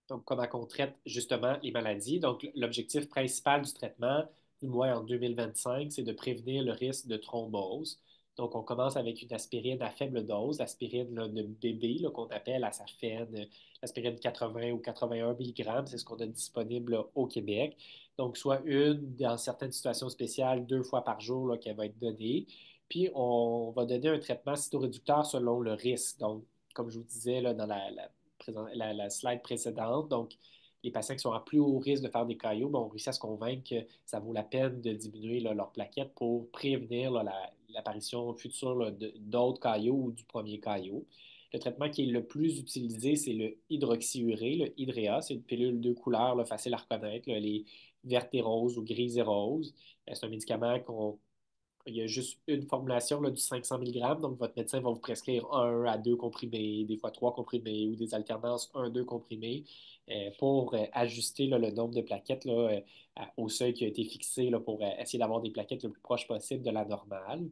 Donc, comment on traite justement les maladies. Donc, l'objectif principal du traitement, du moins en 2025, c'est de prévenir le risque de thrombose. Donc, on commence avec une aspirine à faible dose, l'aspirine là, de bébé qu'on appelle Asafen, l'aspirine 80 ou 81 mg, c'est ce qu'on a disponible là, au Québec. Donc, soit une, dans certaines situations spéciales, 2 fois par jour là, qu'elle va être donnée. Puis, on va donner un traitement cytoréducteur selon le risque. Donc, comme je vous disais là, dans la slide précédente. Donc, les patients qui sont à plus haut risque de faire des caillots, ben, on réussit à se convaincre que ça vaut la peine de diminuer là, leur plaquette pour prévenir là, l'apparition future d'autres caillots ou du premier caillot. Le traitement qui est le plus utilisé, c'est le hydroxyurée, le Hydrea. C'est une pilule de couleurs là, facile à reconnaître, là, les vertes et roses ou grises et roses. C'est un médicament qu'on il y a juste une formulation là, du 500 mg, donc votre médecin va vous prescrire 1 à 2 comprimés, des fois 3 comprimés ou des alternances 1 à 2 comprimés pour ajuster là, le nombre de plaquettes là, au seuil qui a été fixé là, pour essayer d'avoir des plaquettes le plus proche possible de la normale.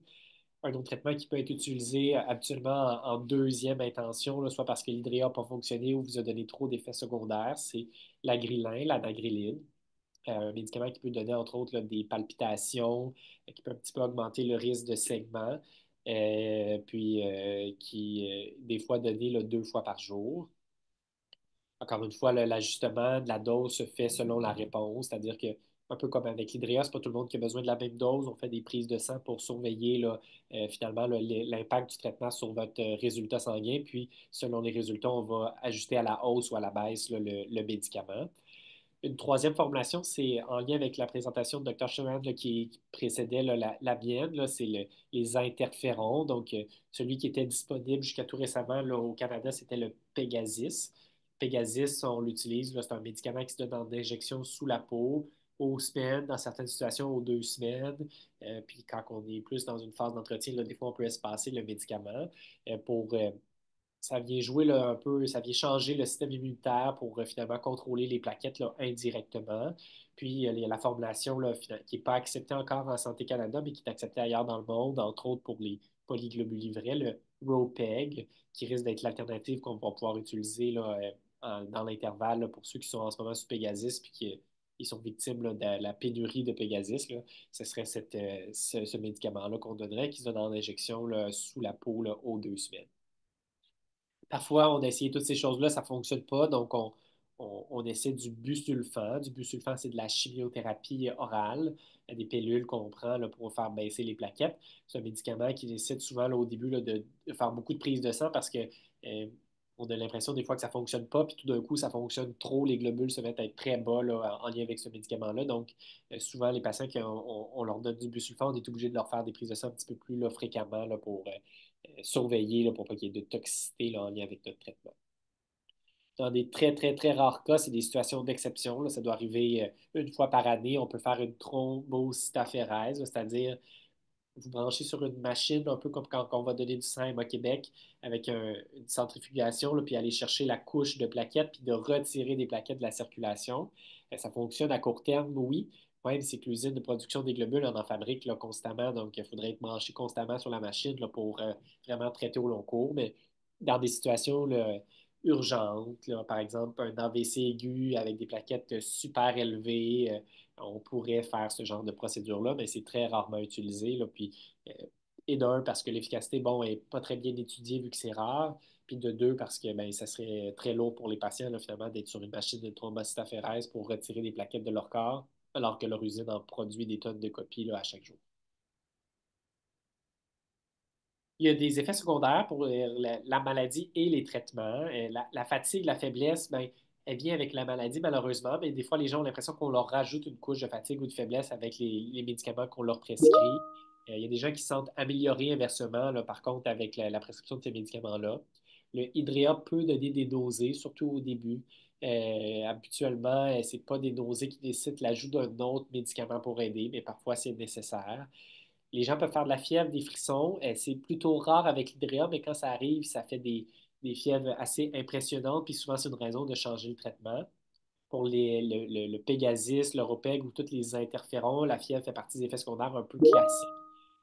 Un autre traitement qui peut être utilisé habituellement en deuxième intention, là, soit parce que l'hydréa n'a pas fonctionné ou vous a donné trop d'effets secondaires, c'est l'agrilin, la nagriline, un médicament qui peut donner, entre autres, là, des palpitations, qui peut un petit peu augmenter le risque de saignement, puis qui, des fois, donné là, 2 fois par jour. Encore une fois, l'ajustement de la dose se fait selon la réponse, c'est-à-dire que, un peu comme avec l'hydréa, c'est pas tout le monde qui a besoin de la même dose. On fait des prises de sang pour surveiller là, finalement l'impact du traitement sur votre résultat sanguin. Puis, selon les résultats, on va ajuster à la hausse ou à la baisse là, le médicament. Une troisième formulation, c'est en lien avec la présentation de Dr. Sheeran qui précédait là, la mienne, là, c'est les interférons. Donc, celui qui était disponible jusqu'à tout récemment là, au Canada, c'était le Pegasis. Pegasis, on l'utilise, là, c'est un médicament qui se donne en injection sous la peau aux semaines, dans certaines situations aux 2 semaines. Puis quand on est plus dans une phase d'entretien, là, des fois, on peut espacer le médicament pour ça vient jouer là, un peu, ça vient changer le système immunitaire pour finalement contrôler les plaquettes là, indirectement. Puis il y a la formulation là, qui n'est pas acceptée encore en Santé Canada, mais qui est acceptée ailleurs dans le monde, entre autres pour les polyglobules vrais, le ROPEG, qui risque d'être l'alternative qu'on va pouvoir utiliser là, dans l'intervalle là, pour ceux qui sont en ce moment sous Pegasus puis qui ils sont victimes là, de la pénurie de Pegasus. Là. Ce serait ce médicament-là qu'on donnerait, qui se donne en injection là, sous la peau là, aux 2 semaines. Parfois, on a essayé toutes ces choses-là, ça ne fonctionne pas, donc on essaie du busulfan. Du busulfan, c'est de la chimiothérapie orale, des pilules qu'on prend là, pour faire baisser les plaquettes. C'est un médicament qui nécessite souvent là, au début là, de faire beaucoup de prises de sang parce que on a l'impression des fois que ça ne fonctionne pas, puis tout d'un coup, ça fonctionne trop, les globules se mettent à être très bas là, en lien avec ce médicament-là. Donc, souvent, les patients, on leur donne du busulfan, on est obligé de leur faire des prises de sang un petit peu plus là, fréquemment là, pour surveiller là, pour pas qu'il y ait de toxicité là, en lien avec notre traitement. Dans des très, très, très rares cas, c'est des situations d'exception. Là. Ça doit arriver 1 fois par année. On peut faire une thrombocytaphérèse, c'est-à-dire vous branchez sur une machine, un peu comme quand on va donner du sang à Québec, avec une centrifugation, là, puis aller chercher la couche de plaquettes, puis de retirer des plaquettes de la circulation. Ça fonctionne à court terme, oui. Le problème, c'est que l'usine de production des globules on en fabrique là, constamment, donc il faudrait être branché constamment sur la machine là, pour vraiment traiter au long cours. Mais dans des situations là, urgentes, là. Par exemple, un AVC aigu avec des plaquettes super élevées, on pourrait faire ce genre de procédure-là, mais c'est très rarement utilisé, là. Puis, et d'un, parce que l'efficacité, bon, est pas très bien étudiée vu que c'est rare. Puis de deux, parce que ben, ça serait très lourd pour les patients, là, finalement, d'être sur une machine de thrombocytophéreuse pour retirer des plaquettes de leur corps, alors que leur usine en produit des tonnes de copies là, à chaque jour. Il y a des effets secondaires pour la maladie et les traitements. La fatigue, la faiblesse, ben, elle vient avec la maladie, malheureusement, mais des fois, les gens ont l'impression qu'on leur rajoute une couche de fatigue ou de faiblesse avec les médicaments qu'on leur prescrit. Il y a des gens qui se sentent améliorés inversement, là, par contre, avec la prescription de ces médicaments-là. Le Hydrea peut donner des nausées, surtout au début. Habituellement, ce n'est pas des nausées qui nécessitent l'ajout d'un autre médicament pour aider, mais parfois c'est nécessaire. Les gens peuvent faire de la fièvre, des frissons. C'est plutôt rare avec l'hydréa, mais quand ça arrive, ça fait des fièvres assez impressionnantes, puis souvent c'est une raison de changer le traitement. Pour le Pégasis, l'Oropeg ou tous les interférons, la fièvre fait partie des effets secondaires un peu classiques.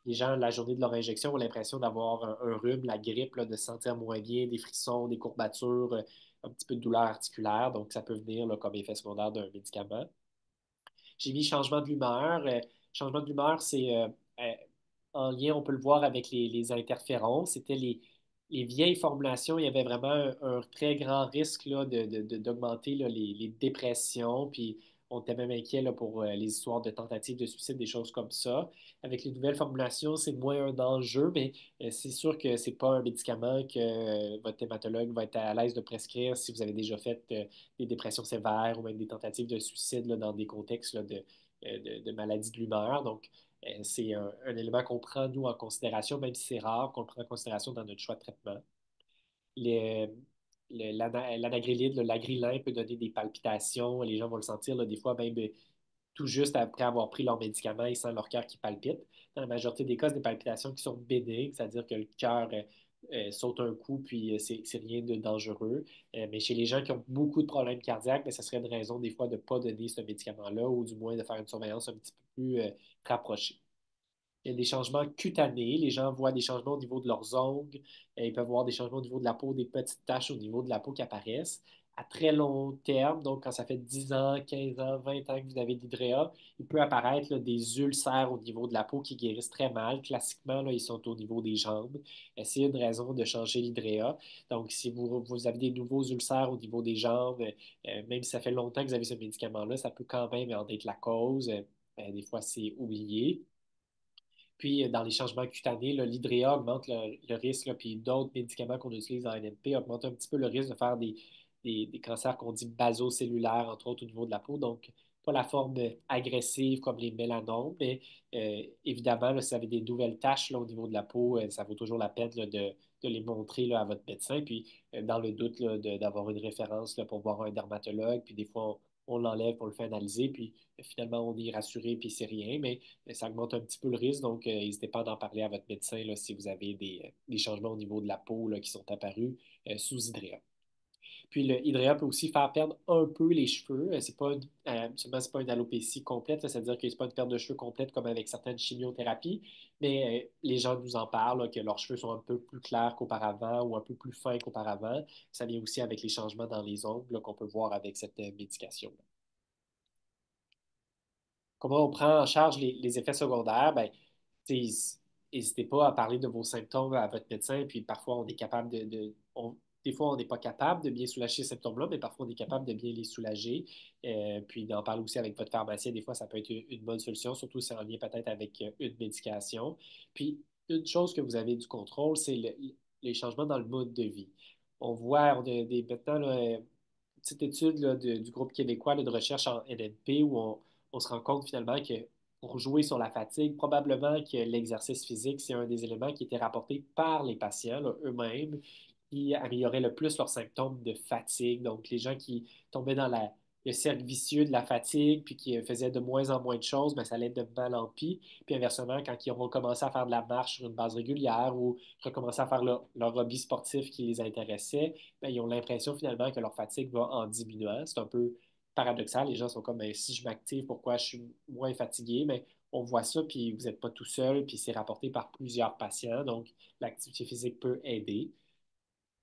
Les gens, la journée de leur injection, ont l'impression d'avoir un rhume, la grippe, là, de se sentir moins bien, des frissons, des courbatures, un petit peu de douleur articulaire. Donc, ça peut venir là, comme effet secondaire d'un médicament. J'ai mis changement de l'humeur. Changement de l'humeur, c'est euh, en lien, on peut le voir avec les interférons. C'était les vieilles formulations, il y avait vraiment un très grand risque là, d'augmenter là, les dépressions. Puis on était même inquiet là, pour les histoires de tentatives de suicide, des choses comme ça. Avec les nouvelles formulations, c'est moins un enjeu, mais c'est sûr que c'est pas un médicament que votre hématologue va être à l'aise de prescrire si vous avez déjà fait des dépressions sévères ou même des tentatives de suicide là, dans des contextes là, de maladie de l'humeur. Donc, c'est un élément qu'on prend, nous, en considération, même si c'est rare, qu'on le prend en considération dans notre choix de traitement. Les, L'anagrelide, l'agrilin peut donner des palpitations. Les gens vont le sentir, là, des fois, même tout juste après avoir pris leur médicament, ils sentent leur cœur qui palpite. Dans la majorité des cas, c'est des palpitations qui sont bénignes, c'est-à-dire que le cœur saute un coup, puis c'est rien de dangereux. Mais chez les gens qui ont beaucoup de problèmes cardiaques, ben, ça serait une raison des fois de ne pas donner ce médicament-là ou du moins de faire une surveillance un petit peu plus rapprochée. Il y a des changements cutanés. Les gens voient des changements au niveau de leurs ongles. Ils peuvent voir des changements au niveau de la peau, des petites taches au niveau de la peau qui apparaissent. À très long terme, donc quand ça fait 10 ans, 15 ans, 20 ans que vous avez de l'hydréa, il peut apparaître là, des ulcères au niveau de la peau qui guérissent très mal. Classiquement, là, ils sont au niveau des jambes. C'est une raison de changer l'hydréa. Donc, si vous avez des nouveaux ulcères au niveau des jambes, même si ça fait longtemps que vous avez ce médicament-là, ça peut quand même en être la cause. Des fois, c'est oublié. Puis, dans les changements cutanés, l'hydréa augmente le risque, là, puis d'autres médicaments qu'on utilise en NMP augmentent un petit peu le risque de faire des cancers qu'on dit basocellulaires, entre autres au niveau de la peau. Donc, pas la forme agressive comme les mélanomes, mais évidemment, là, si vous avez des nouvelles taches là, au niveau de la peau, ça vaut toujours la peine là, de les montrer là, à votre médecin. Puis, dans le doute, là, d'avoir une référence là, pour voir un dermatologue. Puis, des fois, on l'enlève, on le fait analyser. Puis, finalement, on est rassuré, puis c'est rien. Mais ça augmente un petit peu le risque, donc n'hésitez pas d'en parler à votre médecin là, si vous avez des changements au niveau de la peau là, qui sont apparus sous hydréa. Puis le hydréa peut aussi faire perdre un peu les cheveux. C'est pas seulement c'est pas une alopécie complète, c'est-à-dire que c'est pas une perte de cheveux complète comme avec certaines chimiothérapies, mais les gens nous en parlent là, que leurs cheveux sont un peu plus clairs qu'auparavant ou un peu plus fins qu'auparavant. Ça vient aussi avec les changements dans les ongles qu'on peut voir avec cette médication. Comment on prend en charge les effets secondaires? Ben, n'hésitez pas à parler de vos symptômes à votre médecin, puis parfois on est capable des fois on n'est pas capable de bien soulager ces symptômes-là, mais parfois on est capable de bien les soulager. Puis d'en parler aussi avec votre pharmacien, des fois ça peut être une bonne solution, surtout si c'est en lien peut-être avec une médication. Puis une chose que vous avez du contrôle, c'est les changements dans le mode de vie. On voit maintenant là, petite étude là, du groupe québécois là, de recherche en NNP où on se rend compte finalement que pour jouer sur la fatigue, probablement que l'exercice physique, c'est un des éléments qui était rapporté par les patients là, eux-mêmes qui amélioraient le plus leurs symptômes de fatigue. Donc, les gens qui tombaient dans le cercle vicieux de la fatigue puis qui faisaient de moins en moins de choses, ben, ça allait de mal en pis. Puis inversement, quand ils auront commencé à faire de la marche sur une base régulière ou recommencer à faire leur hobby sportif qui les intéressait, ben, ils ont l'impression finalement que leur fatigue va en diminuant. C'est un peu paradoxal. Les gens sont comme, ben, si je m'active, pourquoi je suis moins fatigué? Mais on voit ça, puis vous n'êtes pas tout seul, puis c'est rapporté par plusieurs patients. Donc, l'activité physique peut aider.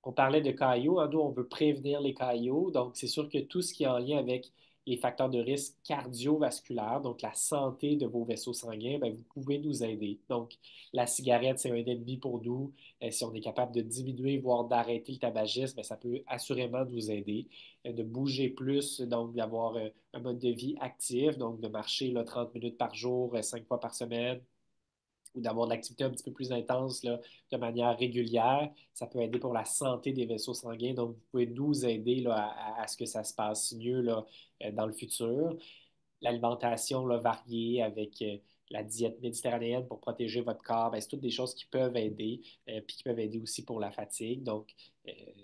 On parlait de caillots, hein, nous, on veut prévenir les caillots. Donc, c'est sûr que tout ce qui est en lien avec les facteurs de risque cardiovasculaires, donc la santé de vos vaisseaux sanguins, ben, vous pouvez nous aider. Donc, la cigarette, c'est un ennemi pour nous. Si on est capable de diminuer, voire d'arrêter le tabagisme, ben, ça peut assurément nous aider. De bouger plus, donc d'avoir un mode de vie actif, donc de marcher là, 30 minutes par jour, 5 fois par semaine, ou d'avoir de l'activité un petit peu plus intense là, de manière régulière. Ça peut aider pour la santé des vaisseaux sanguins. Donc, vous pouvez nous aider là, à ce que ça se passe mieux là, dans le futur. L'alimentation là, variée avec la diète méditerranéenne pour protéger votre corps, ben, c'est toutes des choses qui peuvent aider, puis qui peuvent aider aussi pour la fatigue. Donc,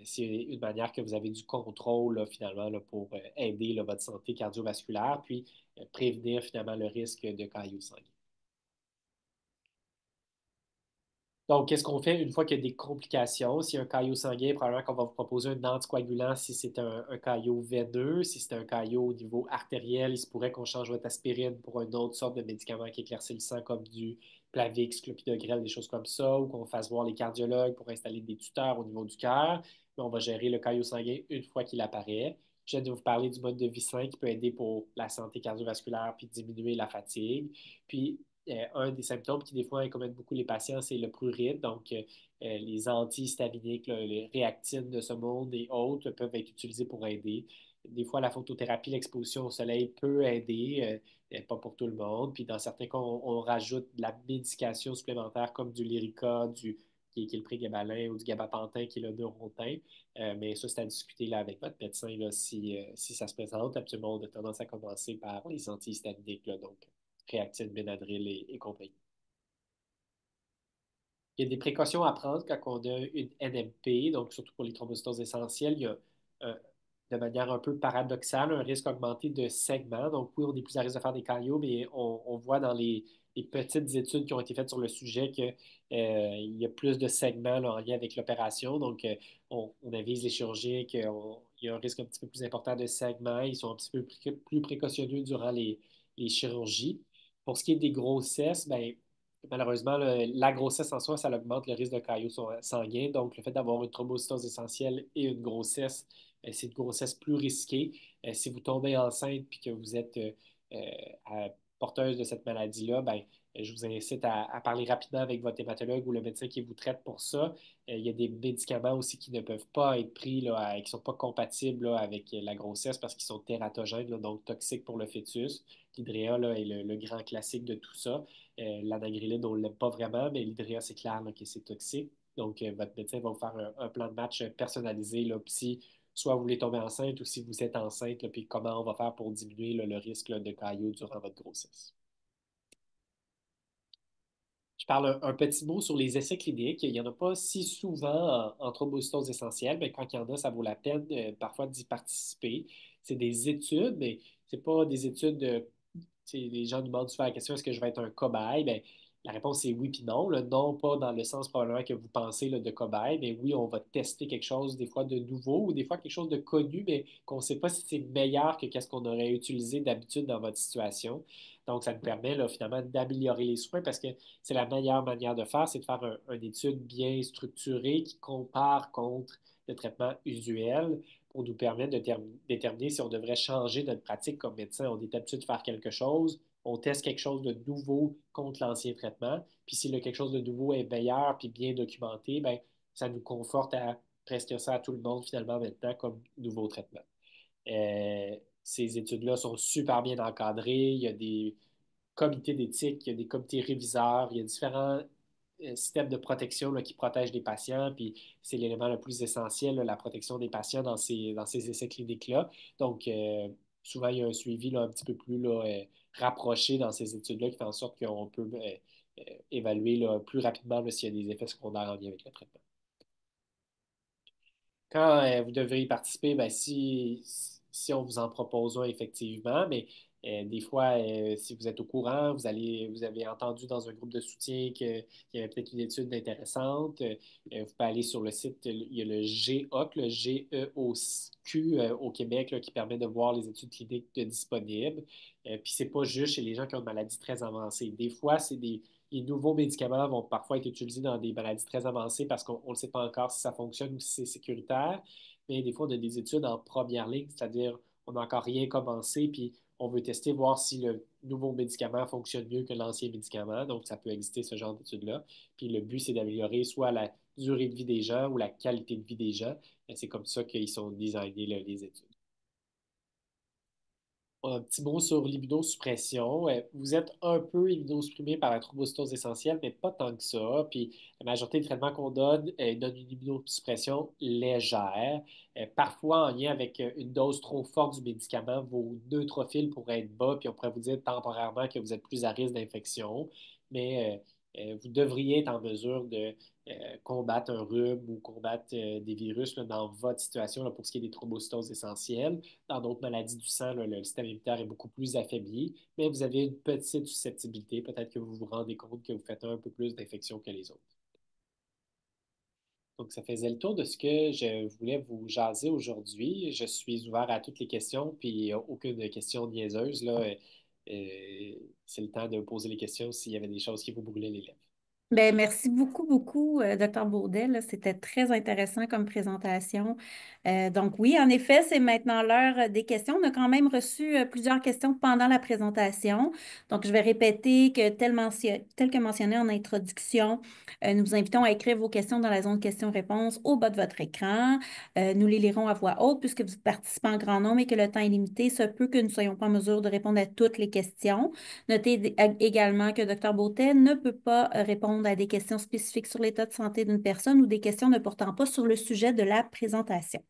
c'est une manière que vous avez du contrôle là, finalement là, pour aider là, votre santé cardiovasculaire, puis prévenir finalement le risque de caillots sanguins. Donc, qu'est-ce qu'on fait une fois qu'il y a des complications? Si y a un caillot sanguin, probablement qu'on va vous proposer un anticoagulant si c'est un caillot veineux. Si c'est un caillot au niveau artériel, il se pourrait qu'on change votre aspirine pour une autre sorte de médicament qui éclaircit le sang, comme du Plavix, clopidogrel, des choses comme ça, ou qu'on fasse voir les cardiologues pour installer des tuteurs au niveau du cœur. Puis on va gérer le caillot sanguin une fois qu'il apparaît. Je viens de vous parler du mode de vie sain qui peut aider pour la santé cardiovasculaire puis diminuer la fatigue. Puis, un des symptômes qui, des fois, incomodent beaucoup les patients, c'est le prurite. Donc, les antihistaminiques, là, les réactines de ce monde et autres peuvent être utilisés pour aider. Des fois, la photothérapie, l'exposition au soleil peut aider, pas pour tout le monde. Puis, dans certains cas, on rajoute de la médication supplémentaire comme du Lyrica, qui est le prégabalin, ou du gabapentin, qui est le neurontin. Mais ça, c'est à discuter là, avec votre médecin là, si ça se présente. Absolument, on a tendance à commencer par les antihistaminiques, là, donc Réactine, Benadryl et compagnie. Il y a des précautions à prendre quand on a une NMP, donc surtout pour les thrombocytoses essentielles. Il y a, euh, de manière un peu paradoxale, un risque augmenté de segments. Donc, oui, on est plus à risque de faire des caillots, mais on voit dans les petites études qui ont été faites sur le sujet qu'il y a plus de segments là, en lien avec l'opération. Donc, on avise les chirurgiens qu'il y a un risque un petit peu plus important de segments. Ils sont un petit peu plus précautionneux durant les chirurgies. Pour ce qui est des grossesses, ben, malheureusement, la grossesse en soi, ça augmente le risque de caillots sanguins. Donc, le fait d'avoir une thrombocytose essentielle et une grossesse, c'est une grossesse plus risquée. Si vous tombez enceinte et que vous êtes euh, porteuse de cette maladie-là, ben, je vous incite à parler rapidement avec votre hématologue ou le médecin qui vous traite pour ça. Il y a des médicaments aussi qui ne peuvent pas être pris, là, qui ne sont pas compatibles là, avec la grossesse parce qu'ils sont tératogènes, là, donc toxiques pour le fœtus. L'hydréa est le grand classique de tout ça. L'anagrilide, on ne l'aime pas vraiment, mais l'hydréa, c'est clair là, que c'est toxique. Donc, votre médecin va vous faire un plan de match personnalisé. Là, si soit vous voulez tomber enceinte ou si vous êtes enceinte, là, puis comment on va faire pour diminuer là, le risque là, de caillot durant votre grossesse. Je parle un petit mot sur les essais cliniques. Il n'y en a pas si souvent en thrombocytose essentielle, mais quand il y en a, ça vaut la peine parfois d'y participer. C'est des études, mais ce n'est pas des études les gens nous demandent souvent la question, est-ce que je vais être un cobaye? Ben, la réponse est oui puis non. Là. Non, pas dans le sens probablement que vous pensez là, de cobaye, mais oui, on va tester quelque chose des fois de nouveau ou des fois quelque chose de connu, mais qu'on ne sait pas si c'est meilleur que ce qu'on aurait utilisé d'habitude dans votre situation. Donc, ça nous permet là, finalement d'améliorer les soins parce que c'est la meilleure manière de faire, c'est de faire une étude bien structurée qui compare contre le traitement usuel pour nous permettre de déterminer si on devrait changer notre pratique comme médecin. On est habitué de faire quelque chose, on teste quelque chose de nouveau contre l'ancien traitement, puis si quelque chose de nouveau est meilleur puis bien documenté, ben, ça nous conforte à prescrire ça à tout le monde finalement maintenant comme nouveau traitement. Ces études-là sont super bien encadrées. Il y a des comités d'éthique, il y a des comités réviseurs, il y a différents systèmes de protection là, qui protègent les patients, puis c'est l'élément le plus essentiel, là, la protection des patients dans ces essais cliniques-là. Donc, souvent, il y a un suivi là, un petit peu plus là, rapproché dans ces études-là qui fait en sorte qu'on peut évaluer là, plus rapidement là, s'il y a des effets secondaires en lien avec le traitement. Quand vous devez y participer, ben, si on vous en propose un, effectivement, mais des fois, si vous êtes au courant, vous avez entendu dans un groupe de soutien qu'il y avait peut-être une étude intéressante, vous pouvez aller sur le site, il y a le GEOC, le GEOQ au Québec, là, qui permet de voir les études cliniques disponibles. Puis c'est pas juste chez les gens qui ont une maladie très avancée. Des fois, c'est des les nouveaux médicaments vont parfois être utilisés dans des maladies très avancées parce qu'on ne sait pas encore si ça fonctionne ou si c'est sécuritaire. Mais des fois, on a des études en première ligne, c'est-à-dire on n'a encore rien commencé, puis on veut tester, voir si le nouveau médicament fonctionne mieux que l'ancien médicament. Donc, ça peut exister ce genre d'études-là. Puis le but, c'est d'améliorer soit la durée de vie des gens ou la qualité de vie des gens. Et c'est comme ça qu'ils sont designés, là, les études. Un petit mot sur l'immunosuppression. Vous êtes un peu immunosupprimé par la thrombocystose essentielle, mais pas tant que ça. Puis la majorité des traitements qu'on donne donnent une immunosuppression légère. Parfois, en lien avec une dose trop forte du médicament, vos neutrophiles pourraient être bas, puis on pourrait vous dire temporairement que vous êtes plus à risque d'infection. Mais vous devriez être en mesure de combattre un rhume ou combattre des virus là, dans votre situation là, pour ce qui est des thrombocytoses essentielles. Dans d'autres maladies du sang, là, le système immunitaire est beaucoup plus affaibli, mais vous avez une petite susceptibilité. Peut-être que vous vous rendez compte que vous faites un peu plus d'infections que les autres. Donc, ça faisait le tour de ce que je voulais vous jaser aujourd'hui. Je suis ouvert à toutes les questions, puis il n'y a aucune question niaiseuse. Là. C'est le temps de poser les questions s'il y avait des choses qui vous brûlaient les lèvres. Ben, merci beaucoup, beaucoup, Dr. Baudet. Là. C'était très intéressant comme présentation. Donc oui, en effet, c'est maintenant l'heure des questions. On a quand même reçu plusieurs questions pendant la présentation. Donc, je vais répéter que tel que mentionné en introduction, nous vous invitons à écrire vos questions dans la zone questions-réponses au bas de votre écran. Nous les lirons à voix haute puisque vous participez en grand nombre et que le temps est limité. Se peut que nous ne soyons pas en mesure de répondre à toutes les questions. Notez également que Dr. Baudet ne peut pas répondre à des questions spécifiques sur l'état de santé d'une personne ou des questions ne portant pas sur le sujet de la présentation.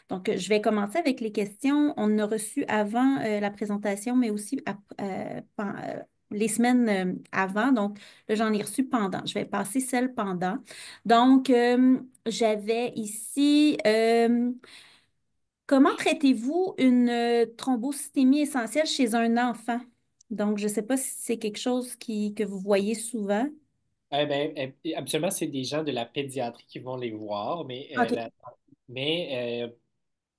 Donc, je vais commencer avec les questions. On a reçu avant la présentation, mais aussi les semaines avant. Donc, là, j'en ai reçu pendant. Je vais passer celle pendant. Donc, j'avais ici... comment traitez-vous une thrombocytémie essentielle chez un enfant? Donc, je ne sais pas si c'est quelque chose que vous voyez souvent. Habituellement, c'est des gens de la pédiatrie qui vont les voir, OK. mais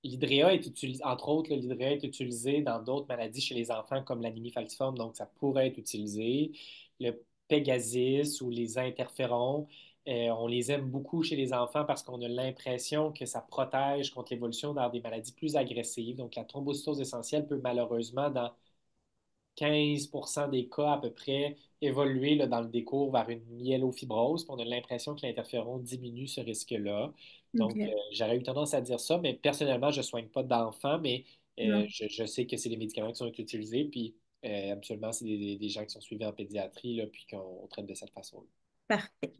l'hydréa est utilisé, entre autres, là, l'hydréa est utilisé dans d'autres maladies chez les enfants comme l'anémie falciforme, donc ça pourrait être utilisé. Le Pegasus ou les interférons, on les aime beaucoup chez les enfants parce qu'on a l'impression que ça protège contre l'évolution dans des maladies plus agressives. Donc la thrombocytose essentielle peut malheureusement, dans 15% des cas à peu près évoluer là, dans le décours vers une myélofibrose. Puis on a l'impression que l'interféron diminue ce risque-là. Donc, OK. j'aurais eu tendance à dire ça, mais personnellement, je ne soigne pas d'enfants, mais Non. je sais que c'est des médicaments qui sont utilisés. Puis, habituellement, c'est des gens qui sont suivis en pédiatrie, là, puis qu'on traite de cette façon-là. Parfait.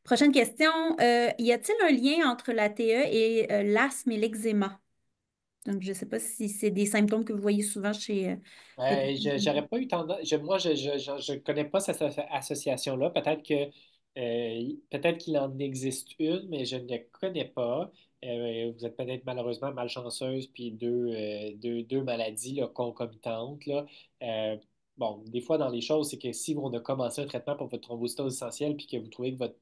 Prochaine question. Y a-t-il un lien entre la TE et l'asthme et l'eczéma? Donc, je ne sais pas si c'est des symptômes que vous voyez souvent chez les personnes. J'aurais pas eu tendance. Moi, je connais pas cette association-là. Peut-être qu'il en existe une, mais je ne la connais pas. Vous êtes peut-être malheureusement malchanceuse, puis deux maladies là, concomitantes. Là. Euh, bon, des fois, dans les choses, c'est que si on a commencé un traitement pour votre thrombocytose essentielle, puis que vous trouvez que votre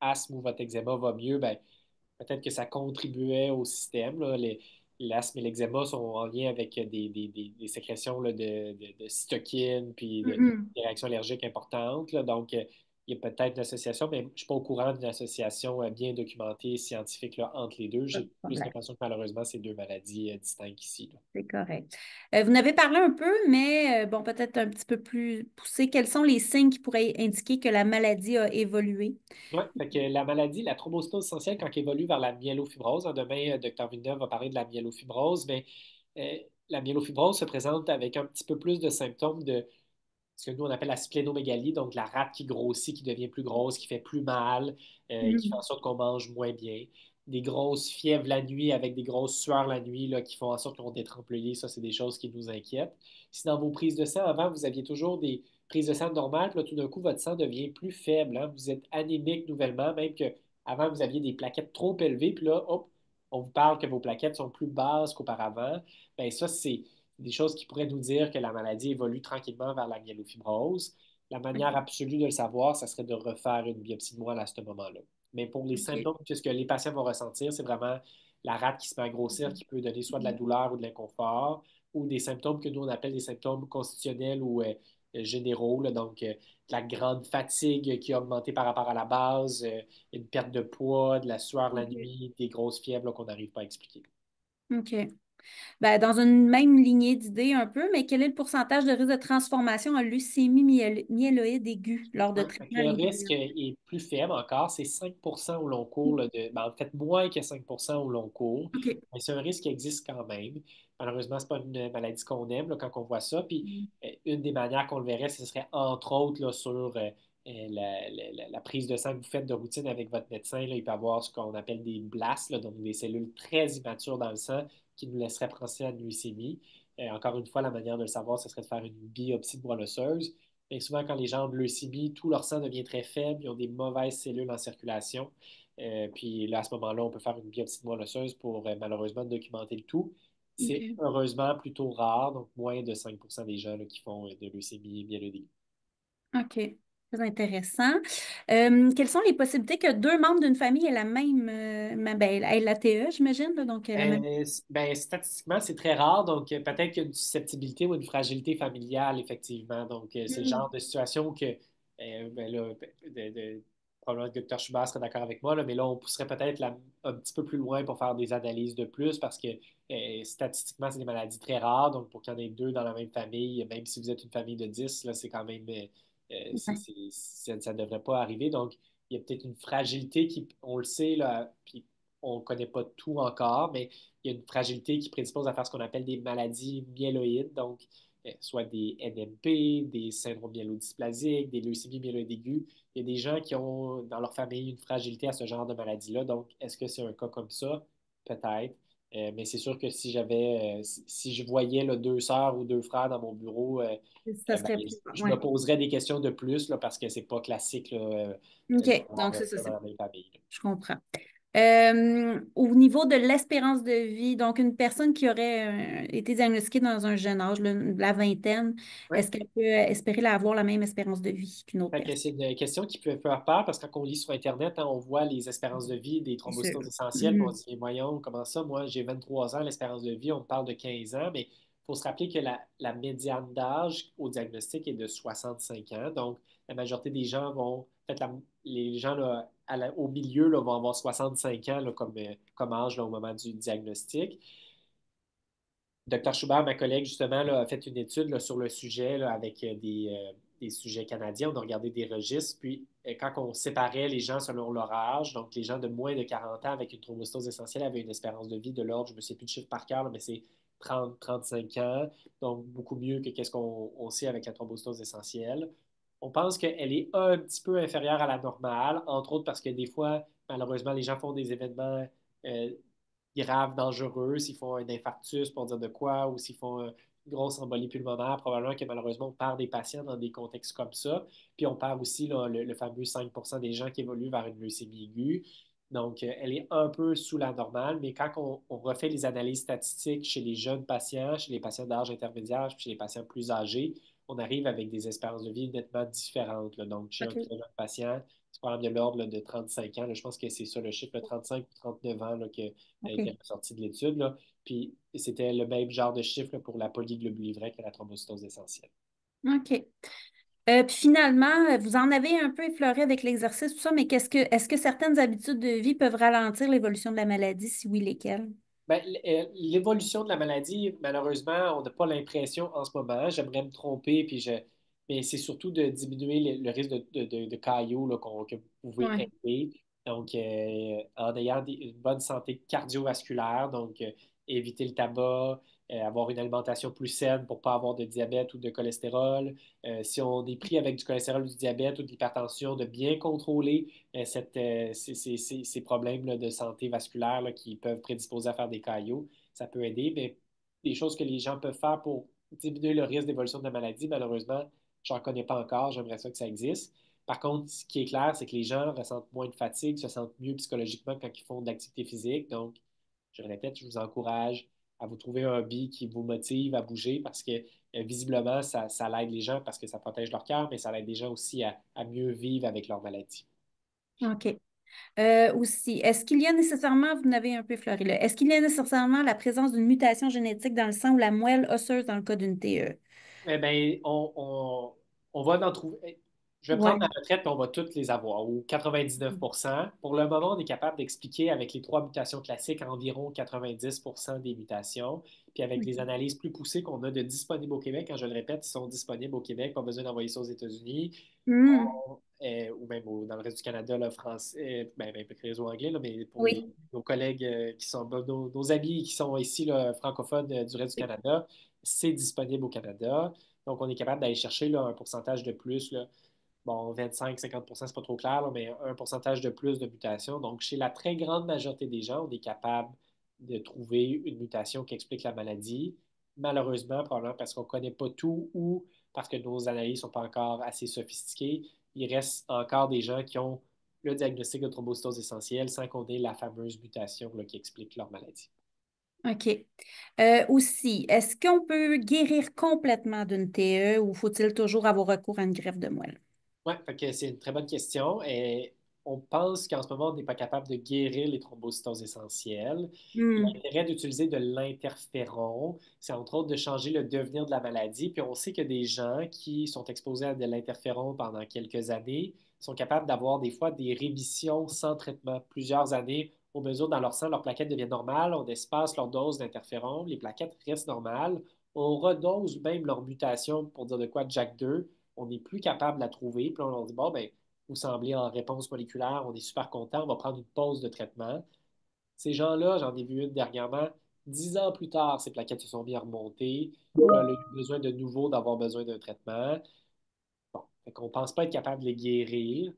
asthme ou votre eczéma va mieux, ben, peut-être que ça contribuait au système. Là. L'asthme et l'eczéma sont en lien avec des sécrétions là, de cytokines puis Mhm. des réactions allergiques importantes. Là. Donc, il y a peut-être une association, mais je ne suis pas au courant d'une association bien documentée scientifique là, entre les deux. Pas de J'ai plus problème. l'impression que malheureusement, c'est deux maladies distinctes ici. Là. C'est correct. Vous en avez parlé un peu, mais bon, peut-être un petit peu plus poussé. Quels sont les signes qui pourraient indiquer que la maladie a évolué? Oui, fait que la maladie, la thrombocytose essentielle, quand elle évolue vers la myélofibrose, hein, demain, Dr Villeneuve va parler de la myélofibrose, mais la myélofibrose se présente avec un petit peu plus de symptômes de ce que nous, on appelle la splénomégalie, donc la rate qui grossit, qui devient plus grosse, qui fait plus mal, qui fait en Mhm. sorte qu'on mange moins bien. Des grosses fièvres la nuit avec des grosses sueurs la nuit là, qui font en sorte qu'on détrempe le lit. Ça, c'est des choses qui nous inquiètent. Si dans vos prises de sang, avant, vous aviez toujours des prises de sang normales, puis là, tout d'un coup, votre sang devient plus faible. Hein. Vous êtes anémique nouvellement, même que avant vous aviez des plaquettes trop élevées, puis là, hop, on vous parle que vos plaquettes sont plus basses qu'auparavant. Bien, ça, c'est des choses qui pourraient nous dire que la maladie évolue tranquillement vers la myélofibrose. La manière OK. absolue de le savoir, ça serait de refaire une biopsie de moelle à ce moment-là. Mais pour les OK. symptômes, ce que les patients vont ressentir, c'est vraiment la rate qui se met à grossir, qui peut donner soit de la douleur ou de l'inconfort, ou des symptômes que nous, on appelle des symptômes constitutionnels ou généraux. Là. Donc, la grande fatigue qui a augmenté par rapport à la base, une perte de poids, de la sueur la OK. nuit, des grosses fièvres là, qu'on n'arrive pas à expliquer. OK. Ben, dans une même lignée d'idées un peu, mais quel est le pourcentage de risque de transformation en leucémie myéloïde aiguë lors de Ouais, fait que traitements le risque réguliers? est plus faible encore, c'est 5% au long cours, là, ben, en fait moins que 5% au long cours, OK. mais c'est un risque qui existe quand même. Malheureusement, ce n'est pas une maladie qu'on aime là, quand on voit ça. Puis une des manières qu'on le verrait, ce serait entre autres là, sur la prise de sang que vous faites de routine avec votre médecin. Là, il peut y avoir ce qu'on appelle des blasts, là, donc des cellules très immatures dans le sang qui nous laisseraient penser à une leucémie. Encore une fois, la manière de le savoir, ce serait de faire une biopsie de moelle osseuse. Et souvent, quand les gens ont de leucémie, tout leur sang devient très faible, ils ont des mauvaises cellules en circulation. Puis là, à ce moment-là, on peut faire une biopsie de moelle osseuse pour malheureusement documenter le tout. C'est OK. heureusement plutôt rare, donc moins de 5% des gens là, qui font de leucémie myélodique. OK. Très intéressant. Quelles sont les possibilités que deux membres d'une famille aient la même ben, aient l'ATE, j'imagine, là, donc la même. Ben, statistiquement, c'est très rare, donc peut-être qu'il y a une susceptibilité ou une fragilité familiale, effectivement. Donc, c'est le genre Hmm. de situation que, ben là, probablement que le docteur Schubert serait d'accord avec moi, là, mais là, on pousserait peut-être un petit peu plus loin pour faire des analyses de plus parce que statistiquement, c'est des maladies très rares. Donc, pour qu'il y en ait deux dans la même famille, même si vous êtes une famille de 10 là, c'est quand même, Ouais, ça ne devrait pas arriver. Donc, il y a peut-être une fragilité qui, on le sait, là, puis on ne connaît pas tout encore, mais il y a une fragilité qui prédispose à faire ce qu'on appelle des maladies myéloïdes, donc soit des NMP, des syndromes myélodysplasiques, des leucémies myéloïdes aiguës. Il y a des gens qui ont dans leur famille une fragilité à ce genre de maladie-là. Donc, est-ce que c'est un cas comme ça? Peut-être. Mais c'est sûr que si je voyais là, deux sœurs ou deux frères dans mon bureau, ça ben, serait plus. je me Ouais. poserais des questions de plus là, parce que c'est pas classique là, OK. d'avoir Donc, c'est ça, ça dans la même famille. Là. je comprends. Au niveau de l'espérance de vie, donc une personne qui aurait été diagnostiquée dans un jeune âge, la vingtaine, Ouais. est-ce qu'elle peut espérer avoir la même espérance de vie qu'une autre Fait que personne? c'est une question qui peut faire peur parce que quand on lit sur Internet, hein, on voit les espérances de vie des C'est sûr. thrombocytoses essentielles, puis on Mhm. se dit, voyons, comment ça, moi j'ai 23 ans, l'espérance de vie, on me parle de 15 ans, mais il faut se rappeler que la médiane d'âge au diagnostic est de 65 ans. Donc, la majorité des gens vont, en fait, les gens là, au milieu là, vont avoir 65 ans là, comme âge là, au moment du diagnostic. Dr Schubert, ma collègue, justement, là, a fait une étude là, sur le sujet là, avec des sujets canadiens. On a regardé des registres. Puis, quand on séparait les gens selon leur âge, donc les gens de moins de 40 ans avec une thrombostose essentielle avaient une espérance de vie de l'ordre, je ne me sais plus de chiffre par cœur, là, mais c'est 30-35 ans. Donc, beaucoup mieux que ce qu'on sait avec la thrombostose essentielle. On pense qu'elle est un petit peu inférieure à la normale, entre autres parce que des fois, malheureusement, les gens font des événements euh, graves, dangereux, s'ils font un infarctus pour dire de quoi, ou s'ils font une grosse embolie pulmonaire, probablement que malheureusement on perd des patients dans des contextes comme ça. Puis on perd aussi là, le fameux 5% des gens qui évoluent vers une leucémie aiguë. Donc, elle est un peu sous la normale, mais quand on refait les analyses statistiques chez les jeunes patients, chez les patients d'âge intermédiaire, puis chez les patients plus âgés, on arrive avec des espérances de vie nettement différentes. Là. Donc, chez un OK. très jeune patient, c'est quand même de l'ordre là, de 35 ans. Là, je pense que c'est ça le chiffre, 35 ou 39 ans là, a été OK. ressorti de l'étude. Là. Puis c'était le même genre de chiffre là, pour la polyglobuline que la thrombocytose essentielle. OK. Puis finalement, vous en avez un peu effleuré avec l'exercice, tout ça, mais est-ce que certaines habitudes de vie peuvent ralentir l'évolution de la maladie? Si oui, lesquelles? Ben, l'évolution de la maladie, malheureusement, on n'a pas l'impression en ce moment. J'aimerais me tromper, mais c'est surtout de diminuer le risque de caillots là, que vous pouvez Ouais. aider. Donc, en ayant une bonne santé cardiovasculaire, donc éviter le tabac, avoir une alimentation plus saine pour ne pas avoir de diabète ou de cholestérol. Si on est pris avec du cholestérol ou du diabète ou de l'hypertension, de bien contrôler ces problèmes là, de santé vasculaire là, qui peuvent prédisposer à faire des caillots. Ça peut aider, mais des choses que les gens peuvent faire pour diminuer le risque d'évolution de la maladie, malheureusement, je n'en connais pas encore. J'aimerais ça que ça existe. Par contre, ce qui est clair, c'est que les gens ressentent moins de fatigue, se sentent mieux psychologiquement quand ils font de l'activité physique. Donc, je répète, je vous encourage à vous trouver un hobby qui vous motive à bouger parce que visiblement, ça l'aide les gens parce que ça protège leur cœur, mais ça aide les gens aussi à mieux vivre avec leur maladie. OK. Aussi, est-ce qu'il y a nécessairement, vous n'avez un peu effleuré là, est-ce qu'il y a nécessairement la présence d'une mutation génétique dans le sang ou la moelle osseuse dans le cas d'une TE? Eh bien, on va en trouver. je vais prendre ma Ouais. retraite et on va toutes les avoir, ou 99%. Pour le moment, on est capable d'expliquer avec les trois mutations classiques environ 90% des mutations. Puis avec les analyses plus poussées qu'on a de disponibles au Québec, quand je le répète, ils sont disponibles au Québec, pas besoin d'envoyer ça aux États-Unis, Hmm. ou même dans le reste du Canada, là, français, même le réseau anglais, là, mais pour Oui. nos collègues qui sont, nos amis qui sont ici, là, francophones du reste du Oui. Canada, c'est disponible au Canada. Donc, on est capable d'aller chercher là, un pourcentage de plus. Là. Bon, 25-50%, c'est pas trop clair, là, mais un pourcentage de plus de mutations. Donc, chez la très grande majorité des gens, on est capable de trouver une mutation qui explique la maladie. Malheureusement, probablement parce qu'on ne connaît pas tout ou parce que nos analyses ne sont pas encore assez sophistiquées, il reste encore des gens qui ont le diagnostic de thrombocystose essentielle sans qu'on ait la fameuse mutation là, qui explique leur maladie. OK. Aussi, est-ce qu'on peut guérir complètement d'une TE ou faut-il toujours avoir recours à une greffe de moelle? Oui, c'est une très bonne question. Et on pense qu'en ce moment, on n'est pas capable de guérir les thrombocytoses essentielles. Hmm. L'intérêt d'utiliser de l'interféron, c'est entre autres de changer le devenir de la maladie. Puis on sait que des gens qui sont exposés à de l'interféron pendant quelques années sont capables d'avoir des fois des rémissions sans traitement, plusieurs années. Au mesure dans leur sang, leurs plaquettes deviennent normales, on espace leur dose d'interféron, les plaquettes restent normales, on redose même leur mutation, pour dire de quoi, Jack 2, on n'est plus capable de la trouver. Puis là, on dit, bon, ben, vous semblez en réponse moléculaire, on est super content, on va prendre une pause de traitement. Ces gens-là, j'en ai vu une dernièrement, 10 ans plus tard, ces plaquettes se sont bien remontées. Là, elle a eu besoin de nouveau d'avoir besoin d'un traitement. Bon, fait qu'on ne pense pas être capable de les guérir.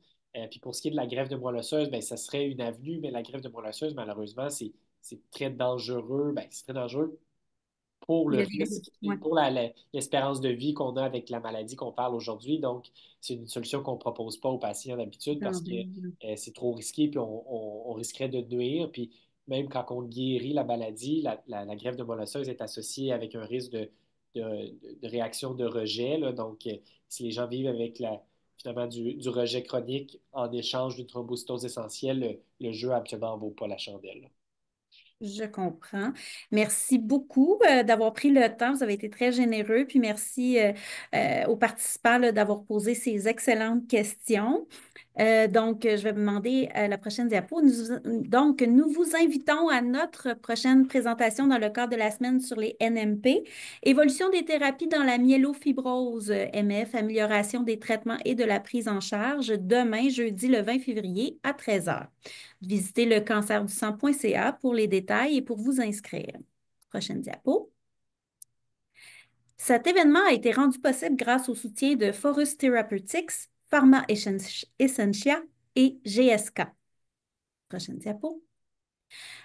Puis pour ce qui est de la greffe de moelle osseuse, ben, ça serait une avenue, mais la greffe de moelle osseuse, malheureusement, c'est très dangereux. Ben, c'est très dangereux pour Il y le a des risque risques. et Ouais. pour l'espérance de vie qu'on a avec la maladie qu'on parle aujourd'hui. Donc, c'est une solution qu'on ne propose pas aux patients d'habitude parce que c'est trop risqué, puis on risquerait de nuire. Puis même quand on guérit la maladie, la greffe de moelle osseuse est associée avec un risque de réaction de rejet. Là. Donc, si les gens vivent avec finalement du rejet chronique en échange d'une thrombocytose essentielle, le jeu absolument ne vaut pas la chandelle. Je comprends. Merci beaucoup d'avoir pris le temps. Vous avez été très généreux. Puis merci aux participants là, d'avoir posé ces excellentes questions. Je vais vous demander la prochaine diapo. Nous vous invitons à notre prochaine présentation dans le cadre de la semaine sur les NMP, évolution des thérapies dans la myélofibrose MF, amélioration des traitements et de la prise en charge, demain, jeudi le 20 février à 13 heures. Visitez lecancerdu-sang.ca pour les détails et pour vous inscrire. Prochaine diapo. Cet événement a été rendu possible grâce au soutien de Forus Therapeutics, Pharma Essentia et GSK. Prochaine diapo.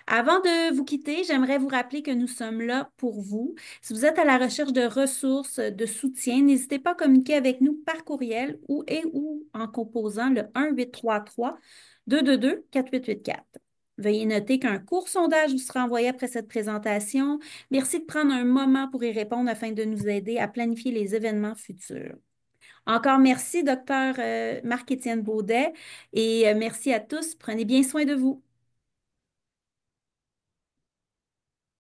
Avant de vous quitter, j'aimerais vous rappeler que nous sommes là pour vous. Si vous êtes à la recherche de ressources, de soutien, n'hésitez pas à communiquer avec nous par courriel ou en composant le 1-833-222-4884. Veuillez noter qu'un court sondage vous sera envoyé après cette présentation. Merci de prendre un moment pour y répondre afin de nous aider à planifier les événements futurs. Encore merci, docteur Marc-Étienne Baudet, et merci à tous. Prenez bien soin de vous.